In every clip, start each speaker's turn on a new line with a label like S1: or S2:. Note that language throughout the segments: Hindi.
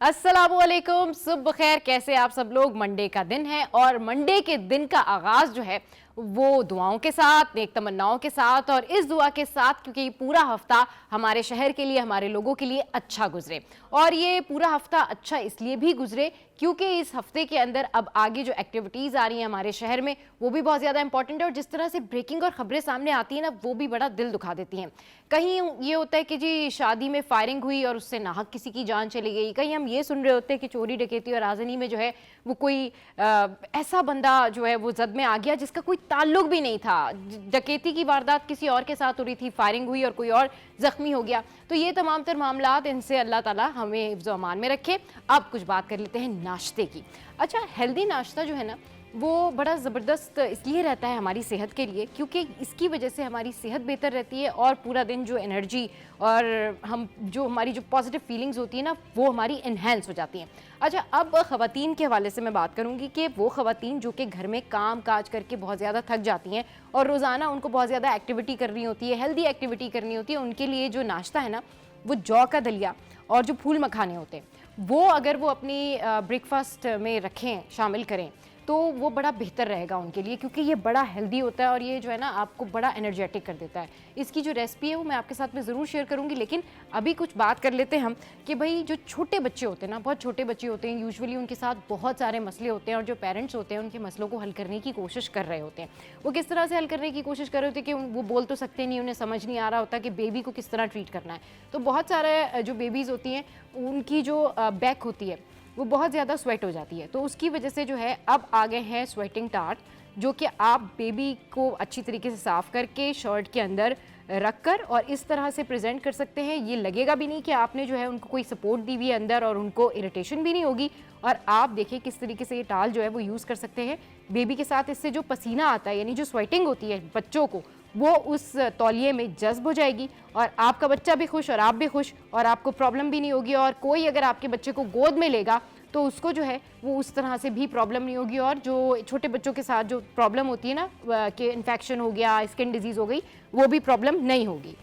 S1: अस्सलामुअलैकुम, सुबह खैर। कैसे आप सब लोग? मंडे का दिन है और मंडे के दिन का आगाज जो है वो दुआओं के साथ, नेक तमन्नाओं के साथ और इस दुआ के साथ क्योंकि पूरा हफ्ता हमारे शहर के लिए, हमारे लोगों के लिए अच्छा गुजरे। और ये पूरा हफ्ता अच्छा इसलिए भी गुजरे क्योंकि इस हफ्ते के अंदर अब आगे जो एक्टिविटीज़ आ रही हैं हमारे शहर में वो भी बहुत ज़्यादा इंपॉर्टेंट है। और जिस तरह से ब्रेकिंग और खबरें सामने आती हैं ना, वो भी बड़ा दिल दुखा देती हैं। कहीं ये होता है कि जी शादी में फायरिंग हुई और उससे नाहक किसी की जान चली गई, कहीं हम ये सुन रहे होते हैं कि चोरी डकैती और आज़नी में जो है वो कोई ऐसा बंदा जो है वो जद में आ गया जिसका कोई ताल्लुक भी नहीं था। डकैती की वारदात किसी और के साथ हो रही थी, फायरिंग हुई और कोई और जख्मी हो गया। तो ये तमाम तर मामलात, इनसे अल्लाह ताला हमें हिफ्ज़ व अमान में रखे। अब कुछ बात कर लेते हैं नाश्ते की। अच्छा, हेल्दी नाश्ता जो है ना वो बड़ा ज़बरदस्त इसलिए रहता है हमारी सेहत के लिए क्योंकि इसकी वजह से हमारी सेहत बेहतर रहती है और पूरा दिन जो एनर्जी और हमारी जो पॉजिटिव फीलिंग्स होती है ना वो हमारी इन्हेंस हो जाती हैं। अच्छा, अब ख़वातीन के हवाले से मैं बात करूंगी कि वो ख़वातीन जो कि घर में काम काज करके बहुत ज़्यादा थक जाती हैं और रोज़ाना उनको बहुत ज़्यादा एक्टिविटी करनी होती है, हेल्दी एक्टिविटी करनी होती है, उनके लिए जो नाश्ता है ना वो जौ का दलिया और जो फूल मखाने होते हैं वो अगर वो अपनी ब्रेकफास्ट में रखें, शामिल करें तो वो बड़ा बेहतर रहेगा उनके लिए क्योंकि ये बड़ा हेल्दी होता है और ये जो है ना आपको बड़ा एनर्जेटिक कर देता है। इसकी जो रेसिपी है वो मैं आपके साथ में ज़रूर शेयर करूंगी, लेकिन अभी कुछ बात कर लेते हैं हम कि भाई जो छोटे बच्चे होते हैं ना, बहुत छोटे बच्चे होते हैं, यूजुअली उनके साथ बहुत सारे मसले होते हैं और जो पेरेंट्स होते हैं उनके मसलों को हल करने की कोशिश कर रहे होते हैं। वो किस तरह से हल करने की कोशिश कर रहे होते हैं कि वो बोल तो सकते नहीं, उन्हें समझ नहीं आ रहा होता कि बेबी को किस तरह ट्रीट करना है। तो बहुत सारे जो बेबीज़ होती हैं उनकी जो बैक होती है वो बहुत ज़्यादा स्वेट हो जाती है। तो उसकी वजह से जो है अब आ गए हैं स्वेटिंग टार्ट, जो कि आप बेबी को अच्छी तरीके से साफ़ करके शर्ट के अंदर रख कर और इस तरह से प्रेजेंट कर सकते हैं। ये लगेगा भी नहीं कि आपने जो है उनको कोई सपोर्ट दी हुई है अंदर और उनको इरिटेशन भी नहीं होगी। और आप देखिए किस तरीके से ये टाल जो है वो यूज़ कर सकते हैं बेबी के साथ। इससे जो पसीना आता है यानी जो स्वेटिंग होती है बच्चों को, वो उस तौलिए में जज्ब हो जाएगी और आपका बच्चा भी खुश और आप भी खुश और आपको प्रॉब्लम भी नहीं होगी। और कोई अगर आपके बच्चे को गोद में लेगा तो उसको जो है वो उस तरह से भी प्रॉब्लम नहीं होगी। और जो छोटे बच्चों के साथ जो प्रॉब्लम होती है ना कि इन्फेक्शन हो गया, स्किन डिजीज़ हो गई, वो भी प्रॉब्लम नहीं होगी।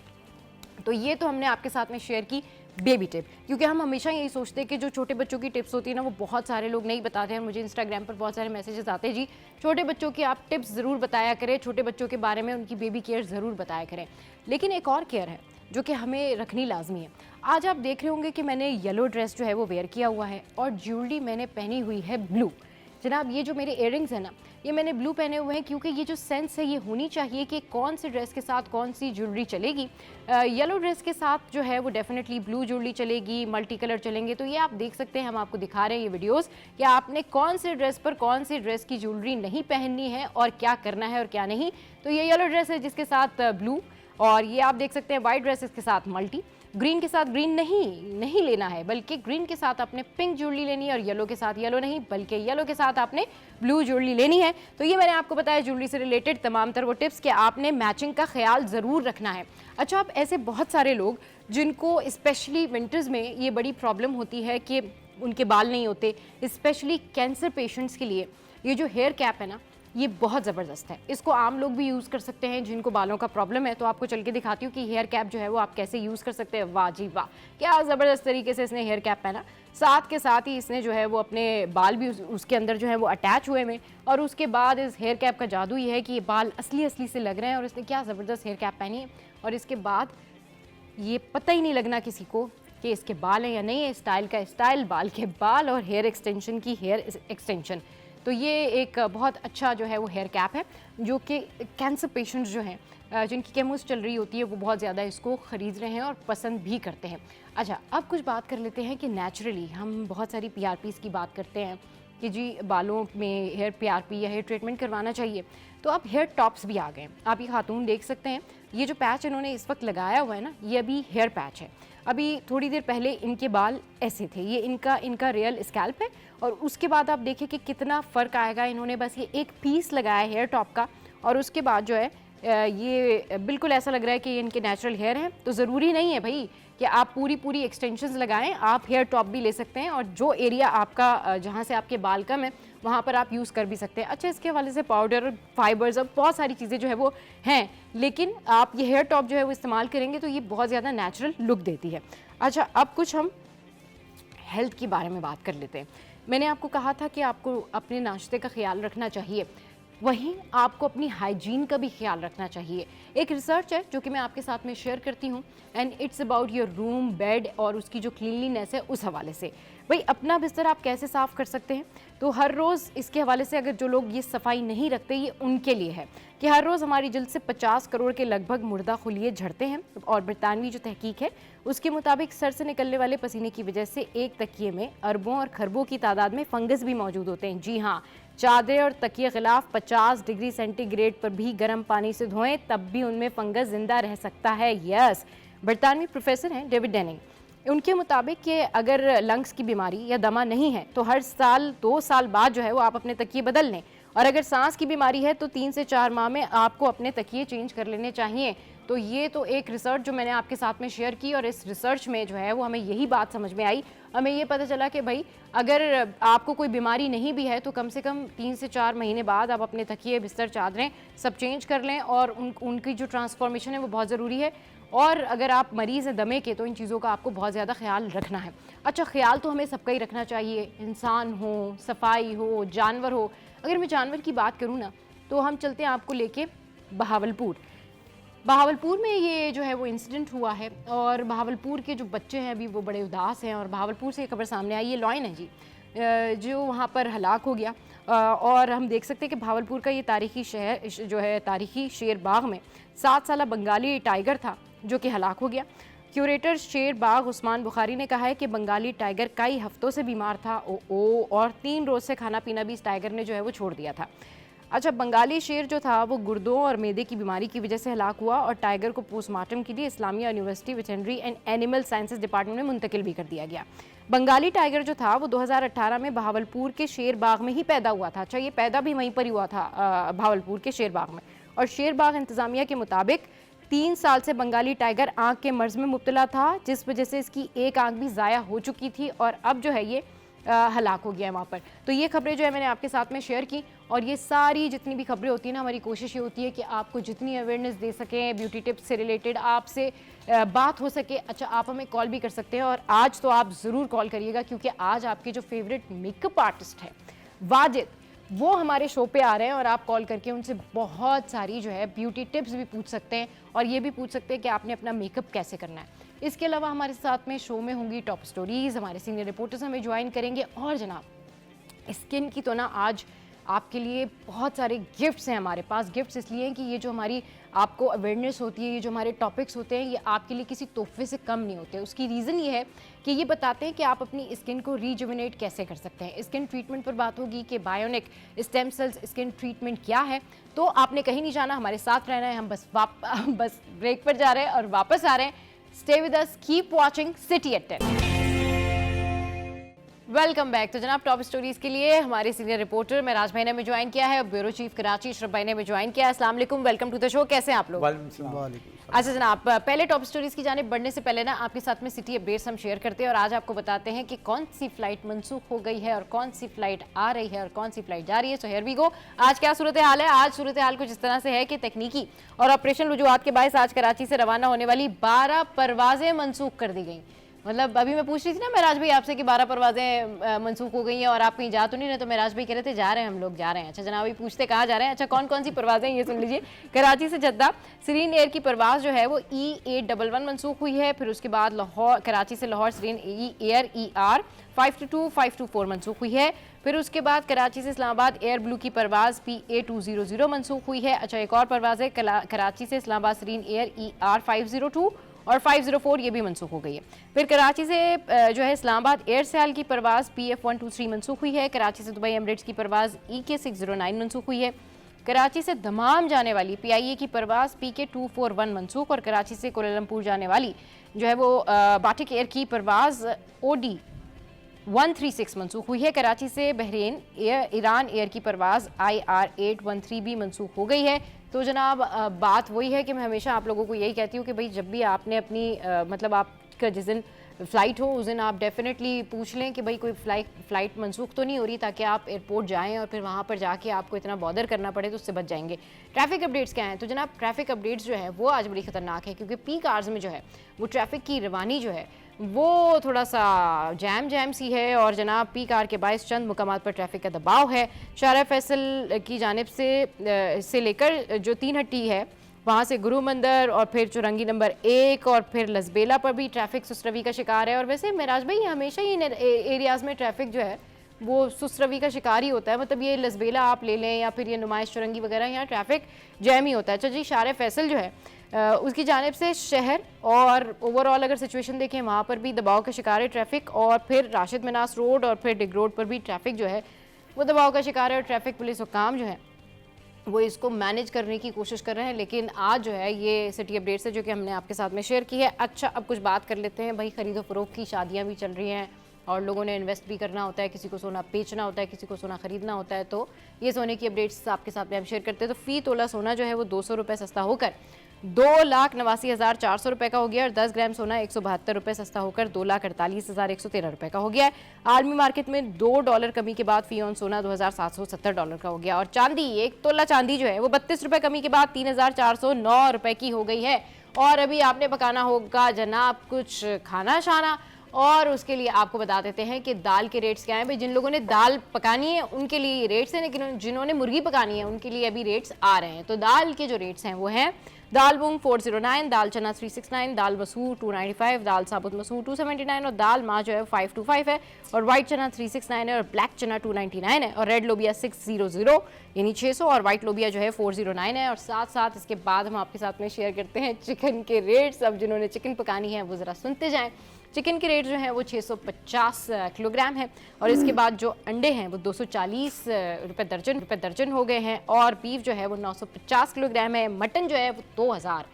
S1: तो ये तो हमने आपके साथ में शेयर की बेबी टिप, क्योंकि हम हमेशा यही सोचते हैं कि जो छोटे बच्चों की टिप्स होती है ना वो बहुत सारे लोग नहीं बताते हैं। मुझे इंस्टाग्राम पर बहुत सारे मैसेजेस आते हैं, जी छोटे बच्चों की आप टिप्स ज़रूर बताया करें, छोटे बच्चों के बारे में उनकी बेबी केयर ज़रूर बताया करें। लेकिन एक और केयर है जो कि हमें रखनी लाजमी है। आज आप देख रहे होंगे कि मैंने येलो ड्रेस जो है वो वेयर किया हुआ है और ज्वेलरी मैंने पहनी हुई है ब्लू। जनाब, ये जो मेरे इयररिंग्स हैं ना ये मैंने ब्लू पहने हुए हैं क्योंकि ये जो सेंस है ये होनी चाहिए कि कौन सी ड्रेस के साथ कौन सी ज्वेलरी चलेगी। येलो ड्रेस के साथ जो है वो डेफिनेटली ब्लू ज्वेलरी चलेगी, मल्टी कलर चलेंगे। तो ये आप देख सकते हैं, हम आपको दिखा रहे हैं ये वीडियोस कि आपने कौन से ड्रेस पर कौन सी ड्रेस की ज्वेलरी नहीं पहननी है और क्या करना है और क्या नहीं। तो ये येलो ड्रेस है जिसके साथ ब्लू, और ये आप देख सकते हैं वाइट ड्रेस के साथ मल्टी। ग्रीन के साथ ग्रीन नहीं लेना है, बल्कि ग्रीन के साथ आपने पिंक ज्वेलरी लेनी है और येलो के साथ येलो नहीं बल्कि येलो के साथ आपने ब्लू ज्वेलरी लेनी है। तो ये मैंने आपको बताया ज्वेलरी से रिलेटेड तमाम तर वो टिप्स कि आपने मैचिंग का ख्याल ज़रूर रखना है। अच्छा, अब ऐसे बहुत सारे लोग जिनको स्पेशली विंटर्स में ये बड़ी प्रॉब्लम होती है कि उनके बाल नहीं होते, स्पेशली कैंसर पेशेंट्स के लिए ये जो हेयर कैप है ना ये बहुत ज़बरदस्त है। इसको आम लोग भी यूज़ कर सकते हैं जिनको बालों का प्रॉब्लम है। तो आपको चल के दिखाती हूँ कि हेयर कैप जो है वो आप कैसे यूज़ कर सकते हैं। वाह जी वाह, क्या ज़बरदस्त तरीके से इसने हेयर कैप पहना, साथ के साथ ही इसने जो है वो अपने बाल भी उसके अंदर जो है वो अटैच हुए में। और उसके बाद इस हेयर कैप का जादू ये है कि ये बाल असली से लग रहे हैं और इसने क्या ज़बरदस्त हेयर कैप पहनी है। और इसके बाद ये पता ही नहीं लगना किसी को कि इसके बाल हैं या नहीं है। स्टाइल का स्टाइल, बाल के बाल और हेयर एक्सटेंशन की हेयर एक्सटेंशन। तो ये एक बहुत अच्छा जो है वो हेयर कैप है जो कि कैंसर पेशेंट्स जो हैं जिनकी केमोस चल रही होती है वो बहुत ज़्यादा इसको ख़रीद रहे हैं और पसंद भी करते हैं। अच्छा, अब कुछ बात कर लेते हैं कि नेचुरली हम बहुत सारी PRPs की बात करते हैं कि जी बालों में हेयर PRP या हेयर ट्रीटमेंट करवाना चाहिए। तो अब हेयर टॉप्स भी आ गए हैं। आप ये खातून देख सकते हैं, ये जो पैच इन्होंने इस वक्त लगाया हुआ है ना ये अभी हेयर पैच है। अभी थोड़ी देर पहले इनके बाल ऐसे थे, ये इनका रियल स्कैल्प है। और उसके बाद आप देखिए कि कितना फ़र्क आएगा। इन्होंने बस ये एक पीस लगाया है हेयर टॉप का और उसके बाद जो है ये बिल्कुल ऐसा लग रहा है कि ये इनके नेचुरल हेयर हैं। तो ज़रूरी नहीं है भाई कि आप पूरी एक्सटेंशंस लगाएं, आप हेयर टॉप भी ले सकते हैं और जो एरिया आपका जहाँ से आपके बाल कम है वहाँ पर आप यूज़ कर भी सकते हैं। अच्छा, इसके हवाले से पाउडर, फाइबर्स और बहुत सारी चीज़ें जो है वो हैं, लेकिन आप ये हेयर टॉप जो है वो इस्तेमाल करेंगे तो ये बहुत ज़्यादा नेचुरल लुक देती है। अच्छा, अब कुछ हम हेल्थ के बारे में बात कर लेते हैं। मैंने आपको कहा था कि आपको अपने नाश्ते का ख्याल रखना चाहिए, वहीं आपको अपनी हाइजीन का भी ख्याल रखना चाहिए। एक रिसर्च है जो कि मैं आपके साथ में शेयर करती हूँ, and it's about your room, bed और उसकी जो क्लीनलीनेस है उस हवाले से। भाई अपना बिस्तर आप कैसे साफ़ कर सकते हैं, तो हर रोज़ इसके हवाले से अगर जो लोग ये सफाई नहीं रखते, ये उनके लिए है कि हर रोज़ हमारी जल्द से 50 करोड़ के लगभग मुर्दा खुलिये झड़ते हैं। और बरतानवी जो तहकीक है उसके मुताबिक सर से निकलने वाले पसीने की वजह से एक तकिए में अरबों और खरबों की तादाद में फंगस भी मौजूद होते हैं। जी हाँ, चादरें और तकिए खिलाफ 50 डिग्री सेंटीग्रेड पर भी गर्म पानी से धोएं, तब भी उनमें फंगस जिंदा रह सकता है। यस, बरतानवी प्रोफेसर हैं डेविड डेनिंग, उनके मुताबिक कि अगर लंग्स की बीमारी या दमा नहीं है तो हर साल 2 साल बाद जो है वो आप अपने तकिए बदल लें, और अगर सांस की बीमारी है तो 3 से 4 माह में आपको अपने तकिए चेंज कर लेने चाहिए। तो ये तो एक रिसर्च जो मैंने आपके साथ में शेयर की, और इस रिसर्च में जो है वो हमें यही बात समझ में आई, हमें ये पता चला कि भाई अगर आपको कोई बीमारी नहीं भी है तो कम से कम 3 से 4 महीने बाद आप अपने तकिए, बिस्तर, चादरें सब चेंज कर लें, और उनकी जो ट्रांसफॉर्मेशन है वो बहुत ज़रूरी है। और अगर आप मरीज़ हैं दमे के तो इन चीज़ों का आपको बहुत ज़्यादा ख्याल रखना है। अच्छा, ख्याल तो हमें सबका ही रखना चाहिए, इंसान हो, सफाई हो, जानवर हो। अगर मैं जानवर की बात करूँ ना, तो हम चलते हैं आपको लेके बहावलपुर में ये जो है वो इंसिडेंट हुआ है, और बहावलपुर के जो बच्चे हैं अभी वो बड़े उदास हैं। और बहावलपुर से ये खबर सामने आई, ये लॉयन है जी जो वहाँ पर हलाक हो गया। और हम देख सकते हैं कि बहावलपुर का ये तारीखी शहर जो है, तारीखी शेर बाग में 7 साला बंगाली टाइगर था जो कि हलाक हो गया। क्यूरेटर शेर बाग उस्मान बुखारी ने कहा है कि बंगाली टाइगर कई हफ्तों से बीमार था और 3 रोज़ से खाना पीना भी इस टाइगर ने जो है वो छोड़ दिया था। अच्छा, बंगाली शेर जो था वो गुर्दों और मैदे की बीमारी की वजह से हलाक हुआ, और टाइगर को पोस्टमार्टम के लिए Islamia university veterinary and animal sciences department में मुंतकिल भी कर दिया गया। बंगाली टाइगर जो था वो 2018 में बहावलपुर के शेर बाग में ही पैदा हुआ था। अच्छा, ये पैदा भी वहीं पर ही हुआ था बहावलपुर के शेर बाग में। और शेर बाग इंतजामिया के मुताबिक 3 साल से बंगाली टाइगर आंख के मर्ज में मुब्तला था, जिस वजह से इसकी एक आंख भी ज़ाया हो चुकी थी, और अब जो है ये हलाक हो गया है वहाँ पर। तो ये खबरें जो है मैंने आपके साथ में शेयर की, और ये सारी जितनी भी खबरें होती हैं ना, हमारी कोशिश ये होती है कि आपको जितनी अवेयरनेस दे सकें, ब्यूटी टिप्स से रिलेटेड आपसे बात हो सके। अच्छा, आप हमें कॉल भी कर सकते हैं, और आज तो आप ज़रूर कॉल करिएगा, क्योंकि आज आपके जो फेवरेट मेकअप आर्टिस्ट है वाजिद, वो हमारे शो पे आ रहे हैं, और आप कॉल करके उनसे बहुत सारी जो है ब्यूटी टिप्स भी पूछ सकते हैं, और ये भी पूछ सकते हैं कि आपने अपना मेकअप कैसे करना है। इसके अलावा हमारे साथ में शो में होंगी टॉप स्टोरीज, हमारे सीनियर रिपोर्टर्स हमें ज्वाइन करेंगे, और जनाब स्किन की तो ना आज आपके लिए बहुत सारे गिफ्ट्स हैं हमारे पास। गिफ्ट्स इसलिए हैं कि ये जो हमारी आपको अवेयरनेस होती है, ये जो हमारे टॉपिक्स होते हैं, ये आपके लिए किसी तोहफे से कम नहीं होते। उसकी रीज़न ये है कि ये बताते हैं कि आप अपनी स्किन को रीजुविनेट कैसे कर सकते हैं। स्किन ट्रीटमेंट पर बात होगी कि bionic stem cells skin treatment क्या है। तो आपने कहीं नहीं जाना, हमारे साथ रहना है। हम बस ब्रेक पर जा रहे हैं और वापस आ रहे हैं। Stay with us, keep watching city at 10। Welcome back. तो जनाब टॉप स्टोरीज के लिए हमारे सीनियर रिपोर्टर महराज भाई ने हमें ज्वाइन किया है, ब्यूरो चीफ कराची अशरफ भाई ने हमें ज्वाइन किया है। अस्सलाम वालेकुम, वेलकम टू द शो। कैसे हैं आप लोग? अच्छा जनाब, पहले टॉप स्टोरीज की जानिब बढ़ने से पहले ना आपके साथ में सिटी अपडेट्स हम शेयर करते हैं, और आज आपको बताते हैं कि कौन सी फ्लाइट मंसूख हो गई है और कौन सी फ्लाइट आ रही है और कौन सी फ्लाइट जा रही है। So here we go. आज क्या सूरत हाल है? आज सूरत हाल कुछ इस तरह से है कि तकनीकी और ऑपरेशन वजूहात के बायस आज कराची से रवाना होने वाली 12 परवाजें मंसूख कर दी गई। मतलब अभी मैं पूछ रही थी ना महराज भाई आपसे कि 12 परवाजें मंसूख हो गई हैं और आप कहीं जा तो नहीं रहे, तो महराज भाई कह रहे थे जा रहे हैं, हम लोग जा रहे हैं। अच्छा जनाब, अभी पूछते कहाँ जा रहे हैं। अच्छा, कौन कौन सी परवाजें ये सुन लीजिए। कराची से जद्दा सीरीन एयर की परवाज जो है वो E811 मंसूख हुई है। फिर उसके बाद लाहौर, कराची से लाहौर सीरीन एयर ER 522 524 मंसूख हुई है। फिर उसके बाद कराची से इस्लामाबाद एयर ब्लू की परवाज PA200 मंसूख हुई है। अच्छा, एक और परवाज है कराची से इस्लामाबाद सीरीन एयर ER 502 और 504, ये भी मंसूख हो गई है। फिर कराची से जो है इस्लामाबाद एयर सयाल की परवाज PF123 मंसूख हुई है। कराची से दुबई एमिरेट्स की परवाज EK609 मंसूख हुई है। कराची से दमाम जाने वाली PIA की परवाज PK241 मंसूख, और कराची से कोलालमपुर जाने वाली जो है वो बाटिक एयर की परवाज OD 136 मंसूख हुई है। कराची से बहरीन ईरान एयर की परवाज IR 813 भी मंसूख हो गई है। तो जनाब बात वही है कि मैं हमेशा आप लोगों को यही कहती हूँ कि भाई जब भी आपने अपनी मतलब आपका जिस दिन फ़्लाइट हो उस दिन आप डेफिनेटली पूछ लें कि भाई कोई फ़्लाइट मंसूख तो नहीं हो रही, ताकि आप एयरपोर्ट जाएं और फिर वहाँ पर जाके आपको इतना बॉदर करना पड़े, तो उससे बच जाएंगे। ट्रैफिक अपडेट्स क्या हैं? तो जनाब ट्रैफिक अपडेट्स जो है वो आज बड़ी ख़तरनाक है, क्योंकि पीक आवर्स में जो है वो ट्रैफिक की रवानी जो है वो थोड़ा सा जैम सी है और जनाब पीक आवर के बायस चंद मुकामात पर ट्रैफिक का दबाव है। शारा फैसल की जानिब से लेकर जो 3 हट्टी है वहाँ से गुरु मंदिर और फिर चुरंगी नंबर 1 और फिर लसबेला पर भी ट्रैफिक सुस्रवी का शिकार है। और वैसे मेराज भाई हमेशा ही इन एरियाज़ में ट्रैफिक जो है वो सुस्रवी का शिकार ही होता है। मतलब ये लसबेला आप ले लें या फिर ये नुमाइश चुरंगी वगैरह, यहाँ ट्रैफिक जैम ही होता है। अच्छा जी, शारा फैसल जो है उसकी जानिब से शहर और ओवरऑल अगर सिचुएशन देखें वहाँ पर भी दबाव का शिकार है ट्रैफिक। और फिर राशिद मनास रोड और फिर डिग रोड पर भी ट्रैफिक जो है वो दबाव का शिकार है। और ट्रैफिक पुलिस हुकाम जो है वो इसको मैनेज करने की कोशिश कर रहे हैं। लेकिन आज जो है ये सिटी अपडेट्स है जो कि हमने आपके साथ में शेयर की है। अच्छा, अब कुछ बात कर लेते हैं भाई, खरीदो फरोख्त की, शादियाँ भी चल रही हैं और लोगों ने इन्वेस्ट भी करना होता है, किसी को सोना बेचना होता है, किसी को सोना खरीदना होता है। तो ये सोने की अपडेट्स आपके साथ में हम शेयर करते हैं। तो फ़ी तोला सोना जो है वो 200 रुपये सस्ता होकर 2,89,400 रुपये का हो गया और 10 ग्राम सोना 172 रुपये सस्ता होकर 2,48,113 रुपये का हो गया है। आलमी मार्केट में $2 कमी के बाद फी ऑन सोना $2,770 का हो गया। और चांदी, 1 तोला चांदी जो है वो 32 रुपये कमी के बाद 3,409 रुपये की हो गई है। और अभी आपने पकाना होगा जनाब कुछ खाना शाना, और उसके लिए आपको बता देते हैं कि दाल के रेट्स क्या हैं। भाई जिन लोगों ने दाल पकानी है उनके लिए ये रेट्स हैं, लेकिन जिन्होंने मुर्गी पकानी है उनके लिए अभी रेट्स आ रहे हैं। तो दाल के जो रेट्स हैं वो हैं दाल मूंग 409, दाल चना 369, दाल मसूर 295, दाल साबुत मसूर 279 और दाल माँ जो है 525 है और वाइट चना 369 है और ब्लैक चना 299 है और रेड लोबिया 600 यानी 600 और वाइट लोबिया जो है 409 है। और साथ साथ इसके बाद हम आपके साथ में शेयर करते हैं चिकन के रेट्स। अब जिन्होंने चिकन पकानी है वो ज़रा सुनते जाएँ। चिकन के रेट जो है वो 650 किलोग्राम है और इसके बाद जो अंडे हैं वो 240 रुपये दर्जन हो गए हैं और बीफ जो है वो 950 किलोग्राम है। मटन जो है वो 2000,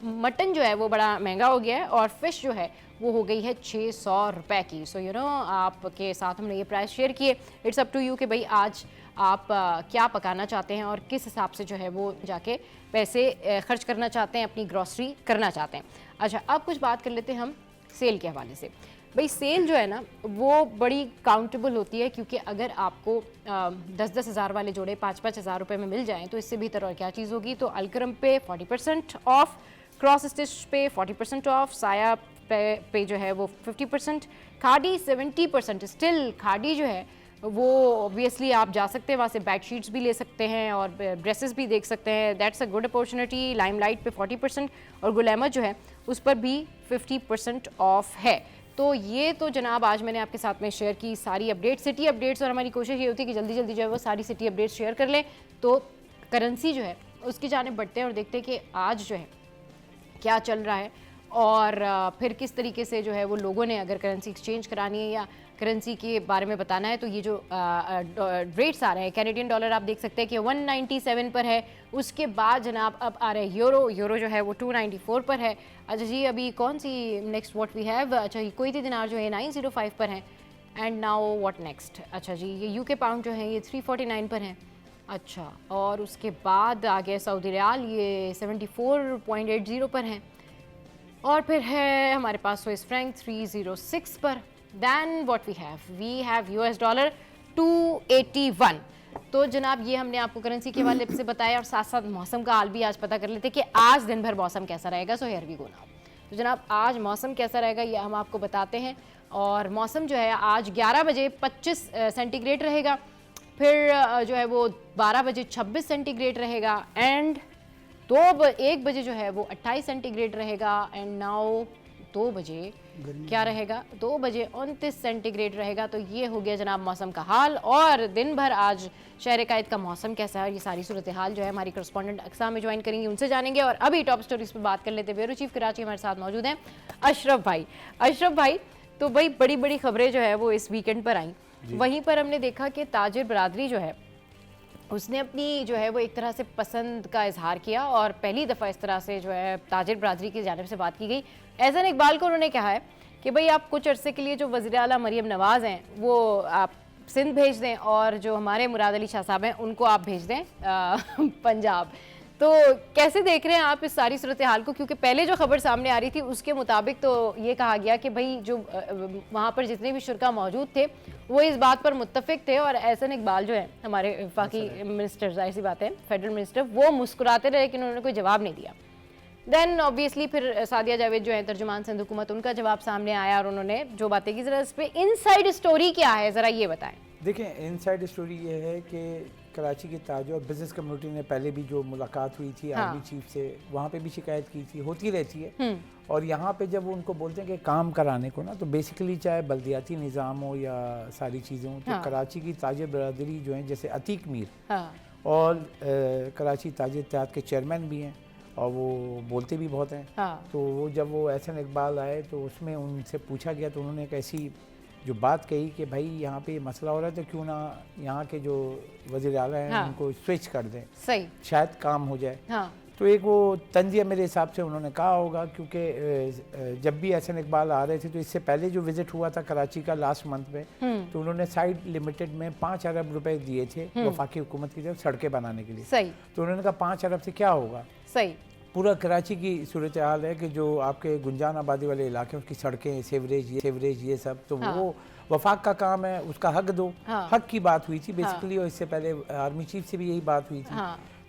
S1: मटन जो है वो बड़ा महंगा हो गया है और फिश जो है वो हो गई है 600 रुपये की। सो आपके साथ हमने ये प्राइस शेयर किए। इट्स अप टू यू कि भाई आज आप क्या पकाना चाहते हैं और किस हिसाब से जो है वो जाके पैसे खर्च करना चाहते हैं, अपनी ग्रॉसरी करना चाहते हैं। अच्छा, अब कुछ बात कर लेते हैं हम सेल के हवाले से। भाई सेल जो है ना वो बड़ी काउंटेबल होती है, क्योंकि अगर आपको 10-10 हज़ार वाले जोड़े 5-5 हज़ार रुपये में मिल जाएं तो इससे बेहतर और क्या चीज़ होगी। तो अलक्रम पे 40% ऑफ, क्रॉस स्टिच पे 40% ऑफ, साया पे जो है वो 50%, खादी 70%। स्टिल खादी जो है वो ऑब्वियसली आप जा सकते हैं वहाँ से बेडशीट्स भी ले सकते हैं और ड्रेसेस भी देख सकते हैं। That's a good opportunity. Limelight पे 40% और गुल अहमद जो है उस पर भी 50% ऑफ है। तो ये तो जनाब आज मैंने आपके साथ में शेयर की सारी अपडेट्स, सिटी अपडेट्स। और हमारी कोशिश ये होती है कि जल्दी जल्दी जो है वो सारी सिटी अपडेट्स शेयर कर लें। तो करेंसी जो है उसकी जानिब बढ़ते हैं और देखते हैं कि आज जो है क्या चल रहा है और फिर किस तरीके से जो है वो लोगों ने अगर करेंसी एक्सचेंज करानी है या करेंसी के बारे में बताना है। तो ये जो रेट्स आ रहे हैं, कैनेडियन डॉलर आप देख सकते हैं कि 197 पर है। उसके बाद जनाब अब आ रहे हैं यूरो जो है वो 294 पर है। अच्छा जी, अभी कौन सी नेक्स्ट व्हाट वी हैव, अच्छा ये कोई दिनार जो है 905 पर है। एंड नाउ व्हाट नेक्स्ट, अच्छा जी ये यूके पाउंड जो है ये 349 पर है। अच्छा, और उसके बाद आ गया सऊदी रियाल, ये 74.80 पर है। और फिर है हमारे पास स्विस फ्रैंक 306 पर। Then what we have US dollar 281। तो जनाब ये हमने आपको करेंसी के हवाले से बताया और साथ साथ मौसम का हाल भी आज पता कर लेते कि आज दिन भर मौसम कैसा रहेगा। So here we go now. तो जनाब आज मौसम कैसा रहेगा ये हम आपको बताते हैं। और मौसम जो है आज 11 बजे 25 सेंटीग्रेड रहेगा, फिर जो है वो 12 बजे 26 सेंटीग्रेड रहेगा एंड 1 बजे जो है वो 28 सेंटीग्रेड रहेगा एंड नाउ 2 बजे क्या रहेगा, 2 बजे 29 सेंटीग्रेड रहेगा। तो ये हो गया जनाब मौसम का हाल। और दिन भर आज शहर कायद का मौसम कैसा है, ये सारी सूरत हाल जो है हमारी करस्पॉन्डेंट अक्सा में ज्वाइन करेंगी, उनसे जानेंगे। और अभी टॉप स्टोरीज पर बात कर लेते हैं। ब्यूरो चीफ कराची हमारे साथ मौजूद हैं अशरफ भाई। तो भाई बड़ी बड़ी खबरें जो है वो इस वीकेंड पर आई। वहीं पर हमने देखा कि ताजिर बरादरी जो है उसने अपनी जो है वो एक तरह से पसंद का इजहार किया और पहली दफ़ा इस तरह से जो है ताजिर बरादरी की जानिब से बात की गई। एहसन इकबाल को उन्होंने कहा है कि भाई आप कुछ अरसे के लिए जो वज़ीर आला मरियम नवाज़ हैं वो आप सिंध भेज दें और जो हमारे मुराद अली शाह साहब हैं उनको आप भेज दें पंजाब। तो कैसे देख रहे हैं आप इस सारी सूरत हाल को, क्योंकि पहले जो खबर सामने आ रही थी उसके मुताबिक तो ये कहा गया कि भाई जो वहाँ पर जितने भी शुरा मौजूद थे वो इस बात पर मुत्तफिक थे और एहसन इकबाल जो है हमारे वफाकी मिनिस्टर, जाहिर सी बात है फेडरल मिनिस्टर, वो मुस्कुराते रहे लेकिन उन्होंने कोई जवाब नहीं दिया। देन ऑब्वियसली फिर सादिया जावेद जो है तर्जुमान सिंध हुकूमत, उनका जवाब सामने आया और उन्होंने जो बातें की, जरा इस पे इनसाइड स्टोरी क्या है जरा ये बताएं।
S2: देखें, इनसाइड स्टोरी ये है कि कराची की ताजर और बिजनेस कम्युनिटी ने पहले भी जो मुलाकात हुई थी आर्मी चीफ से, वहाँ पे भी शिकायत की थी, होती रहती है। और यहाँ पे जब उनको बोलते हैं कि काम कराने को ना, तो बेसिकली चाहे बल्दियाती निज़ाम हो या सारी चीज़ें हो, तो कराची की ताजर बरादरी जो है, जैसे अतीक मीर और कराची ताजर इत्तेहाद के चेयरमैन भी हैं और वो बोलते भी बहुत हैं। तो वो जब वो एहसन इकबाल आए तो उसमें उनसे पूछा गया तो उन्होंने एक ऐसी जो बात कही कि भाई यहाँ पे मसला हो रहा है तो क्यों ना यहाँ के जो वज़ीर आला हैं उनको स्विच कर दें, सही शायद काम हो जाए। तो एक वो तंजिया मेरे हिसाब से उन्होंने कहा होगा, क्योंकि जब भी एहसन इकबाल आ रहे थे तो इससे पहले जो विजिट हुआ था कराची का लास्ट मंथ में, तो उन्होंने साइड लिमिटेड में 5 अरब रुपए दिए थे वफाकी हुकूमत की तरफ सड़कें बनाने के लिए। सही। तो उन्होंने कहा 5 अरब से क्या होगा। सही। पूरा कराची की सूरत हाल है कि जो आपके गुंजान आबादी वाले इलाके उसकी सड़कें, सेवरेज ये सब, तो वो वफाक का काम है, उसका हक दो। हक की बात हुई थी बेसिकली, और इससे पहले आर्मी चीफ से भी यही बात हुई थी।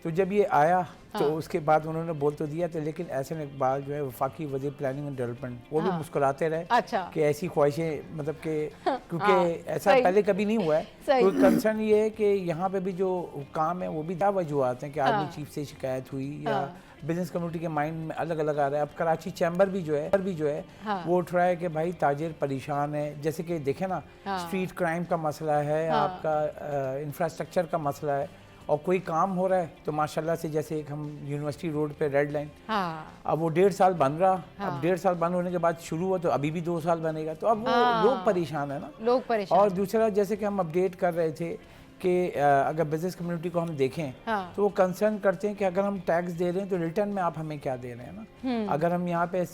S2: तो जब ये आया तो उसके बाद उन्होंने बोल तो दिया था, लेकिन एहसन इकबाल जो है वफाकी वज़ीर प्लानिंग एंड डेवलपमेंट, वो भी मुस्कुराते रहे कि ऐसी ख्वाहिशें, मतलब कि क्योंकि ऐसा पहले कभी नहीं हुआ है। तो कंसर्न ये है कि यहाँ पे भी जो काम है वो भी क्या वजूहत हैं कि आर्मी चीफ से शिकायत हुई या बिजनेस कम्युनिटी के माइंड में अलग अलग आ रहा है। अब कराची चैम्बर भी जो है वो उठ रहा है कि भाई ताजिर परेशान है, जैसे कि देखें ना, स्ट्रीट क्राइम का मसला है, आपका इंफ्रास्ट्रक्चर का मसला है, और कोई काम हो रहा है तो माशाल्लाह से, जैसे एक हम यूनिवर्सिटी रोड पे रेड लाइन, अब वो 1.5 साल बन रहा, अब 1.5 साल बंद होने के बाद शुरू हुआ तो अभी भी 2 साल बनेगा, तो अब वो लोग परेशान है ना, लोग परेशान। और दूसरा, जैसे कि हम अपडेट कर रहे थे कि अगर बिजनेस कम्युनिटी को हम देखें तो वो कंसर्न करते हैं कि अगर हम टैक्स दे रहे हैं तो रिटर्न में आप हमें क्या दे रहे हैं ना। अगर हम यहाँ पे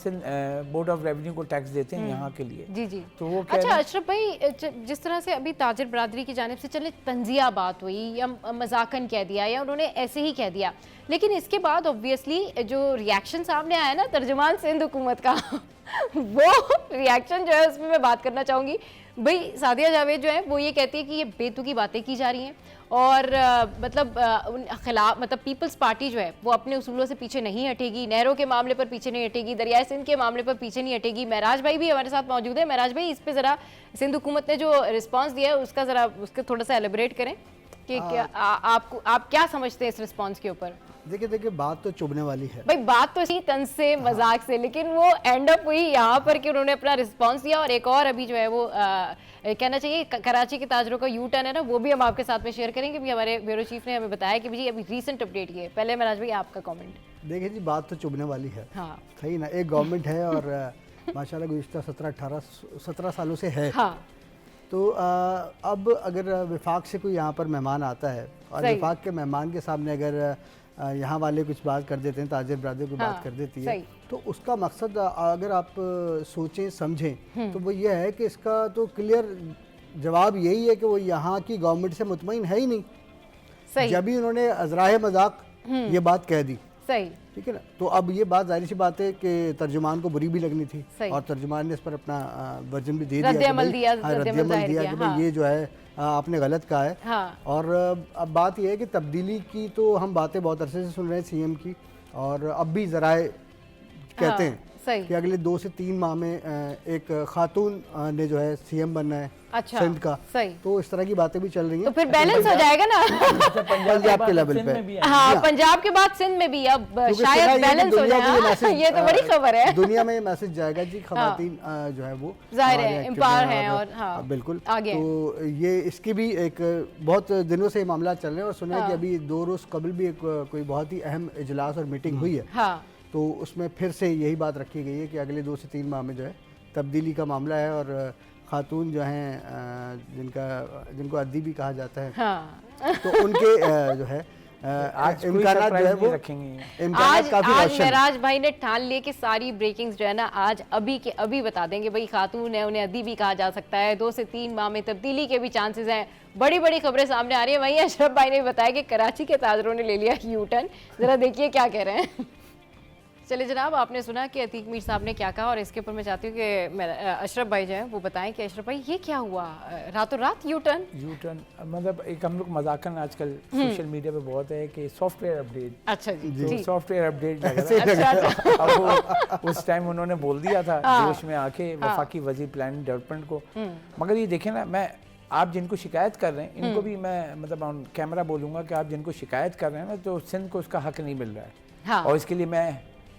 S2: बोर्ड ऑफ रेवेन्यू को टैक्स देते हैं यहाँ के लिए, जी तो वो
S1: अच्छा अशरफ भाई, जिस तरह से अभी ताजिर बरादरी की जानिब से चले तंजिया बात हुई या मजाकन कह दिया या उन्होंने ऐसे ही कह दिया, लेकिन इसके बाद ऑब्वियसली जो रिएक्शन सामने आया ना तर्जुमान सिंध हुकूमत का वो रिएक्शन जो है उसमें मैं बात करना चाहूँगी। भाई सादिया जावेद जो है वो ये कहती है कि ये बेतुकी बातें की जा रही हैं और मतलब उन खिलाफ, मतलब पीपल्स पार्टी जो है वो अपने उसूलों से पीछे नहीं हटेगी, नहरों के मामले पर पीछे नहीं हटेगी, दरियाए सिंध के मामले पर पीछे नहीं हटेगी। महराज भाई भी हमारे साथ मौजूद है। महराज भाई, इस पे ज़रा सिंध हुकूमत ने जो रिस्पॉन्स दिया है उसका ज़रा उसके थोड़ा सा एलिब्रेट करें कि क्या आप क्या समझते हैं इस रिस्पॉन्स के ऊपर।
S3: देखिए बात तो चुभने वाली है
S1: भाई, बात तो इसी तंज से मजाक से, लेकिन वो एंड अप हुई यहाँ पर कि उन्होंने अपना रिस्पांस दिया। और एक और अभी जो है वो कहना चाहिए कराची के ताजरों का यू टर्न है ना, वो भी हम आपके साथ में शेयर करेंगे। भी हमारे ब्यूरो चीफ ने हमें बताया कि जी अभी रीसेंट अपडेट ये। पहले महराज भाई आपका कमेंट।
S3: देखिए जी, बात तो चुभने वाली है, सही ना। एक गवर्नमेंट है और माशाल्लाह गुज़िश्ता 17 सालों से है। तो अब अगर विफाक से कोई यहाँ पर मेहमान आता है और विफाक के मेहमान के सामने अगर यहाँ वाले कुछ बात कर देते हैं, ताजिर बरादरी की बात कर देती है, तो उसका मकसद अगर आप सोचें समझें तो वो ये है कि इसका तो क्लियर जवाब यही है कि वो यहाँ की गवर्नमेंट से मुतमईन है ही नहीं। जब भी उन्होंने अज़राए मजाक ये बात कह दी, ठीक है ना, तो अब ये बात जाहिर सी बात है कि तर्जुमान को बुरी भी लगनी थी और तर्जुमान ने इस पर अपना वर्जन भी दे दिया, रद्द-ए-अमल दिया कि भाई ये जो है आपने गलत कहा है। और अब बात यह है कि तब्दीली की तो हम बातें बहुत अरसे से सुन रहे हैं सीएम की, और अब भी ज़राए कहते हैं कि अगले 2 से 3 माह में एक खातून ने जो है सीएम बनना है सिंध का। तो इस तरह की बातें भी चल रही हैं, तो फिर बैलेंस हो जाएगा ना पंजाब के लेवल पे।
S1: हाँ, पंजाब के बाद सिंध में भी अब शायद बैलेंस हो जाएगा। ये तो बड़ी खबर है,
S3: दुनिया में ये मैसेज जाएगा जी, खवातीन जो है वो
S1: जाहिर है एम्पावर हैं और
S3: बिल्कुल आगे। तो ये इसकी भी एक बहुत दिनों से मामला चल रहे हैं और सुना कि अभी 2 रोज कबल भी कोई बहुत ही अहम इजलास और मीटिंग हुई है, तो उसमें फिर से यही बात रखी गई है कि अगले 2 से 3 माह में जो है तब्दीली का मामला है और खातून जो हैं जिनको अद्दी भी कहा जाता है, तो उनके जो है इम्कानात जो है वो रखेंगे।
S1: आज महराज भाई ने ठान लिए कि सारी ब्रेकिंग्स जो है ना आज अभी के अभी बता देंगे। भाई खातून है, उन्हें अद्दी भी कहा जा सकता है, 2 से 3 माह में तब्दीली के भी चांसेस हैं। बड़ी बड़ी खबरें सामने आ रही है। वहीं अशरफ भाई ने बताया कि कराची के ताजरों ने ले लिया यू टर्न। जरा देखिए क्या कह रहे हैं। चले जनाब, आपने सुना कि अतीक मीर साहब ने क्या कहा और इसके ऊपर मैं चाहती हूँ कि अशरफ भाई जो है वो बताएं कि अशरफ भाई ये क्या हुआ, रातों रात यू टर्न
S2: मतलब एक हम लोग मजाकन आजकल सोशल मीडिया पे बहुत है कि सॉफ्टवेयर अपडेट।
S1: अच्छा जी,
S2: सॉफ्टवेयर अपडेट अब वो उस टाइम उन्होंने बोल दिया था जोश में आके वफाकी वजीर प्लानिंग डेवलपमेंट को। मगर ये देखें ना, मैं आप जिनको शिकायत कर रहे हैं इनको भी मैं मतलब ऑन कैमरा बोलूँगा कि आप जिनको शिकायत कर रहे हैं ना, तो सिंध को उसका हक नहीं मिल रहा है। हाँ। और इसके लिए मैं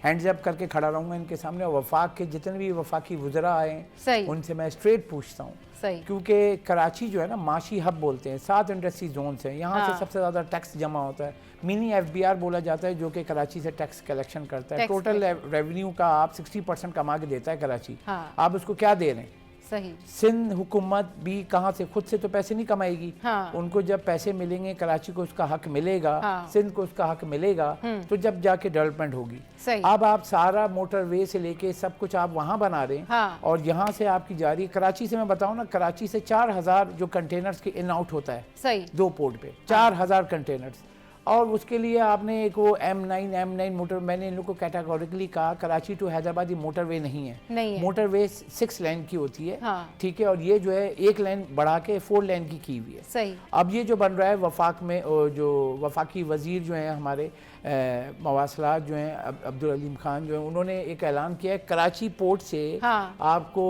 S2: हैंड्स अप करके खड़ा रहूँगा इनके सामने। और वफाक के जितने भी वफाकी वुज़रा आए उनसे मैं स्ट्रेट पूछता हूँ, क्योंकि कराची जो है ना माशी हब बोलते हैं, 7 इंडस्ट्री जोन्स हैं, यहाँ से सबसे ज़्यादा टैक्स जमा होता है। मिनी FBR बोला जाता है जो कि कराची से टैक्स कलेक्शन करता है। टोटल रेवेन्यू का आप 60% कमा के देता है कराची। आप उसको क्या दे रहे हैं?
S1: सही।
S2: सिंध हुकूमत भी कहाँ से, खुद से तो पैसे नहीं कमाएगी। उनको जब पैसे मिलेंगे, कराची को उसका हक मिलेगा, सिंध को उसका हक मिलेगा, तो जब जाके डेवलपमेंट होगी। अब आप सारा मोटरवे से लेके सब कुछ आप वहाँ बना रहे हैं और यहाँ से आपकी जा रही है। कराची से मैं बताऊँ ना, कराची से 4000 जो कंटेनर्स के इन आउट होता है सही 2 पोर्ट पे, 4000 कंटेनर्स। और उसके लिए आपने एक वो M9 मोटर, मैंने इन लोग को कैटेगोरिकली कहा कराची टू हैदराबाद ये मोटरवे नहीं है, मोटरवे 6 लेन की होती है। ठीक है। और ये जो है 1 लेन बढ़ा के 4 लेन की हुई है। सही। अब ये जो बन रहा है वफाक में, जो वफाकी वजीर जो हैं हमारे मवासलात जो हैं अब्दुल अलीम खान जो है, उन्होंने एक ऐलान किया है कराची पोर्ट से आपको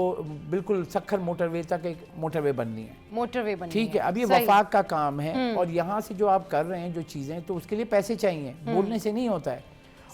S2: बिल्कुल सखर मोटरवे तक एक मोटरवे बननी है। ठीक है। अब ये वफाक का काम है और यहाँ से जो आप कर रहे हैं जो चीज़ें, तो उसके लिए पैसे चाहिए, बोलने से नहीं होता है।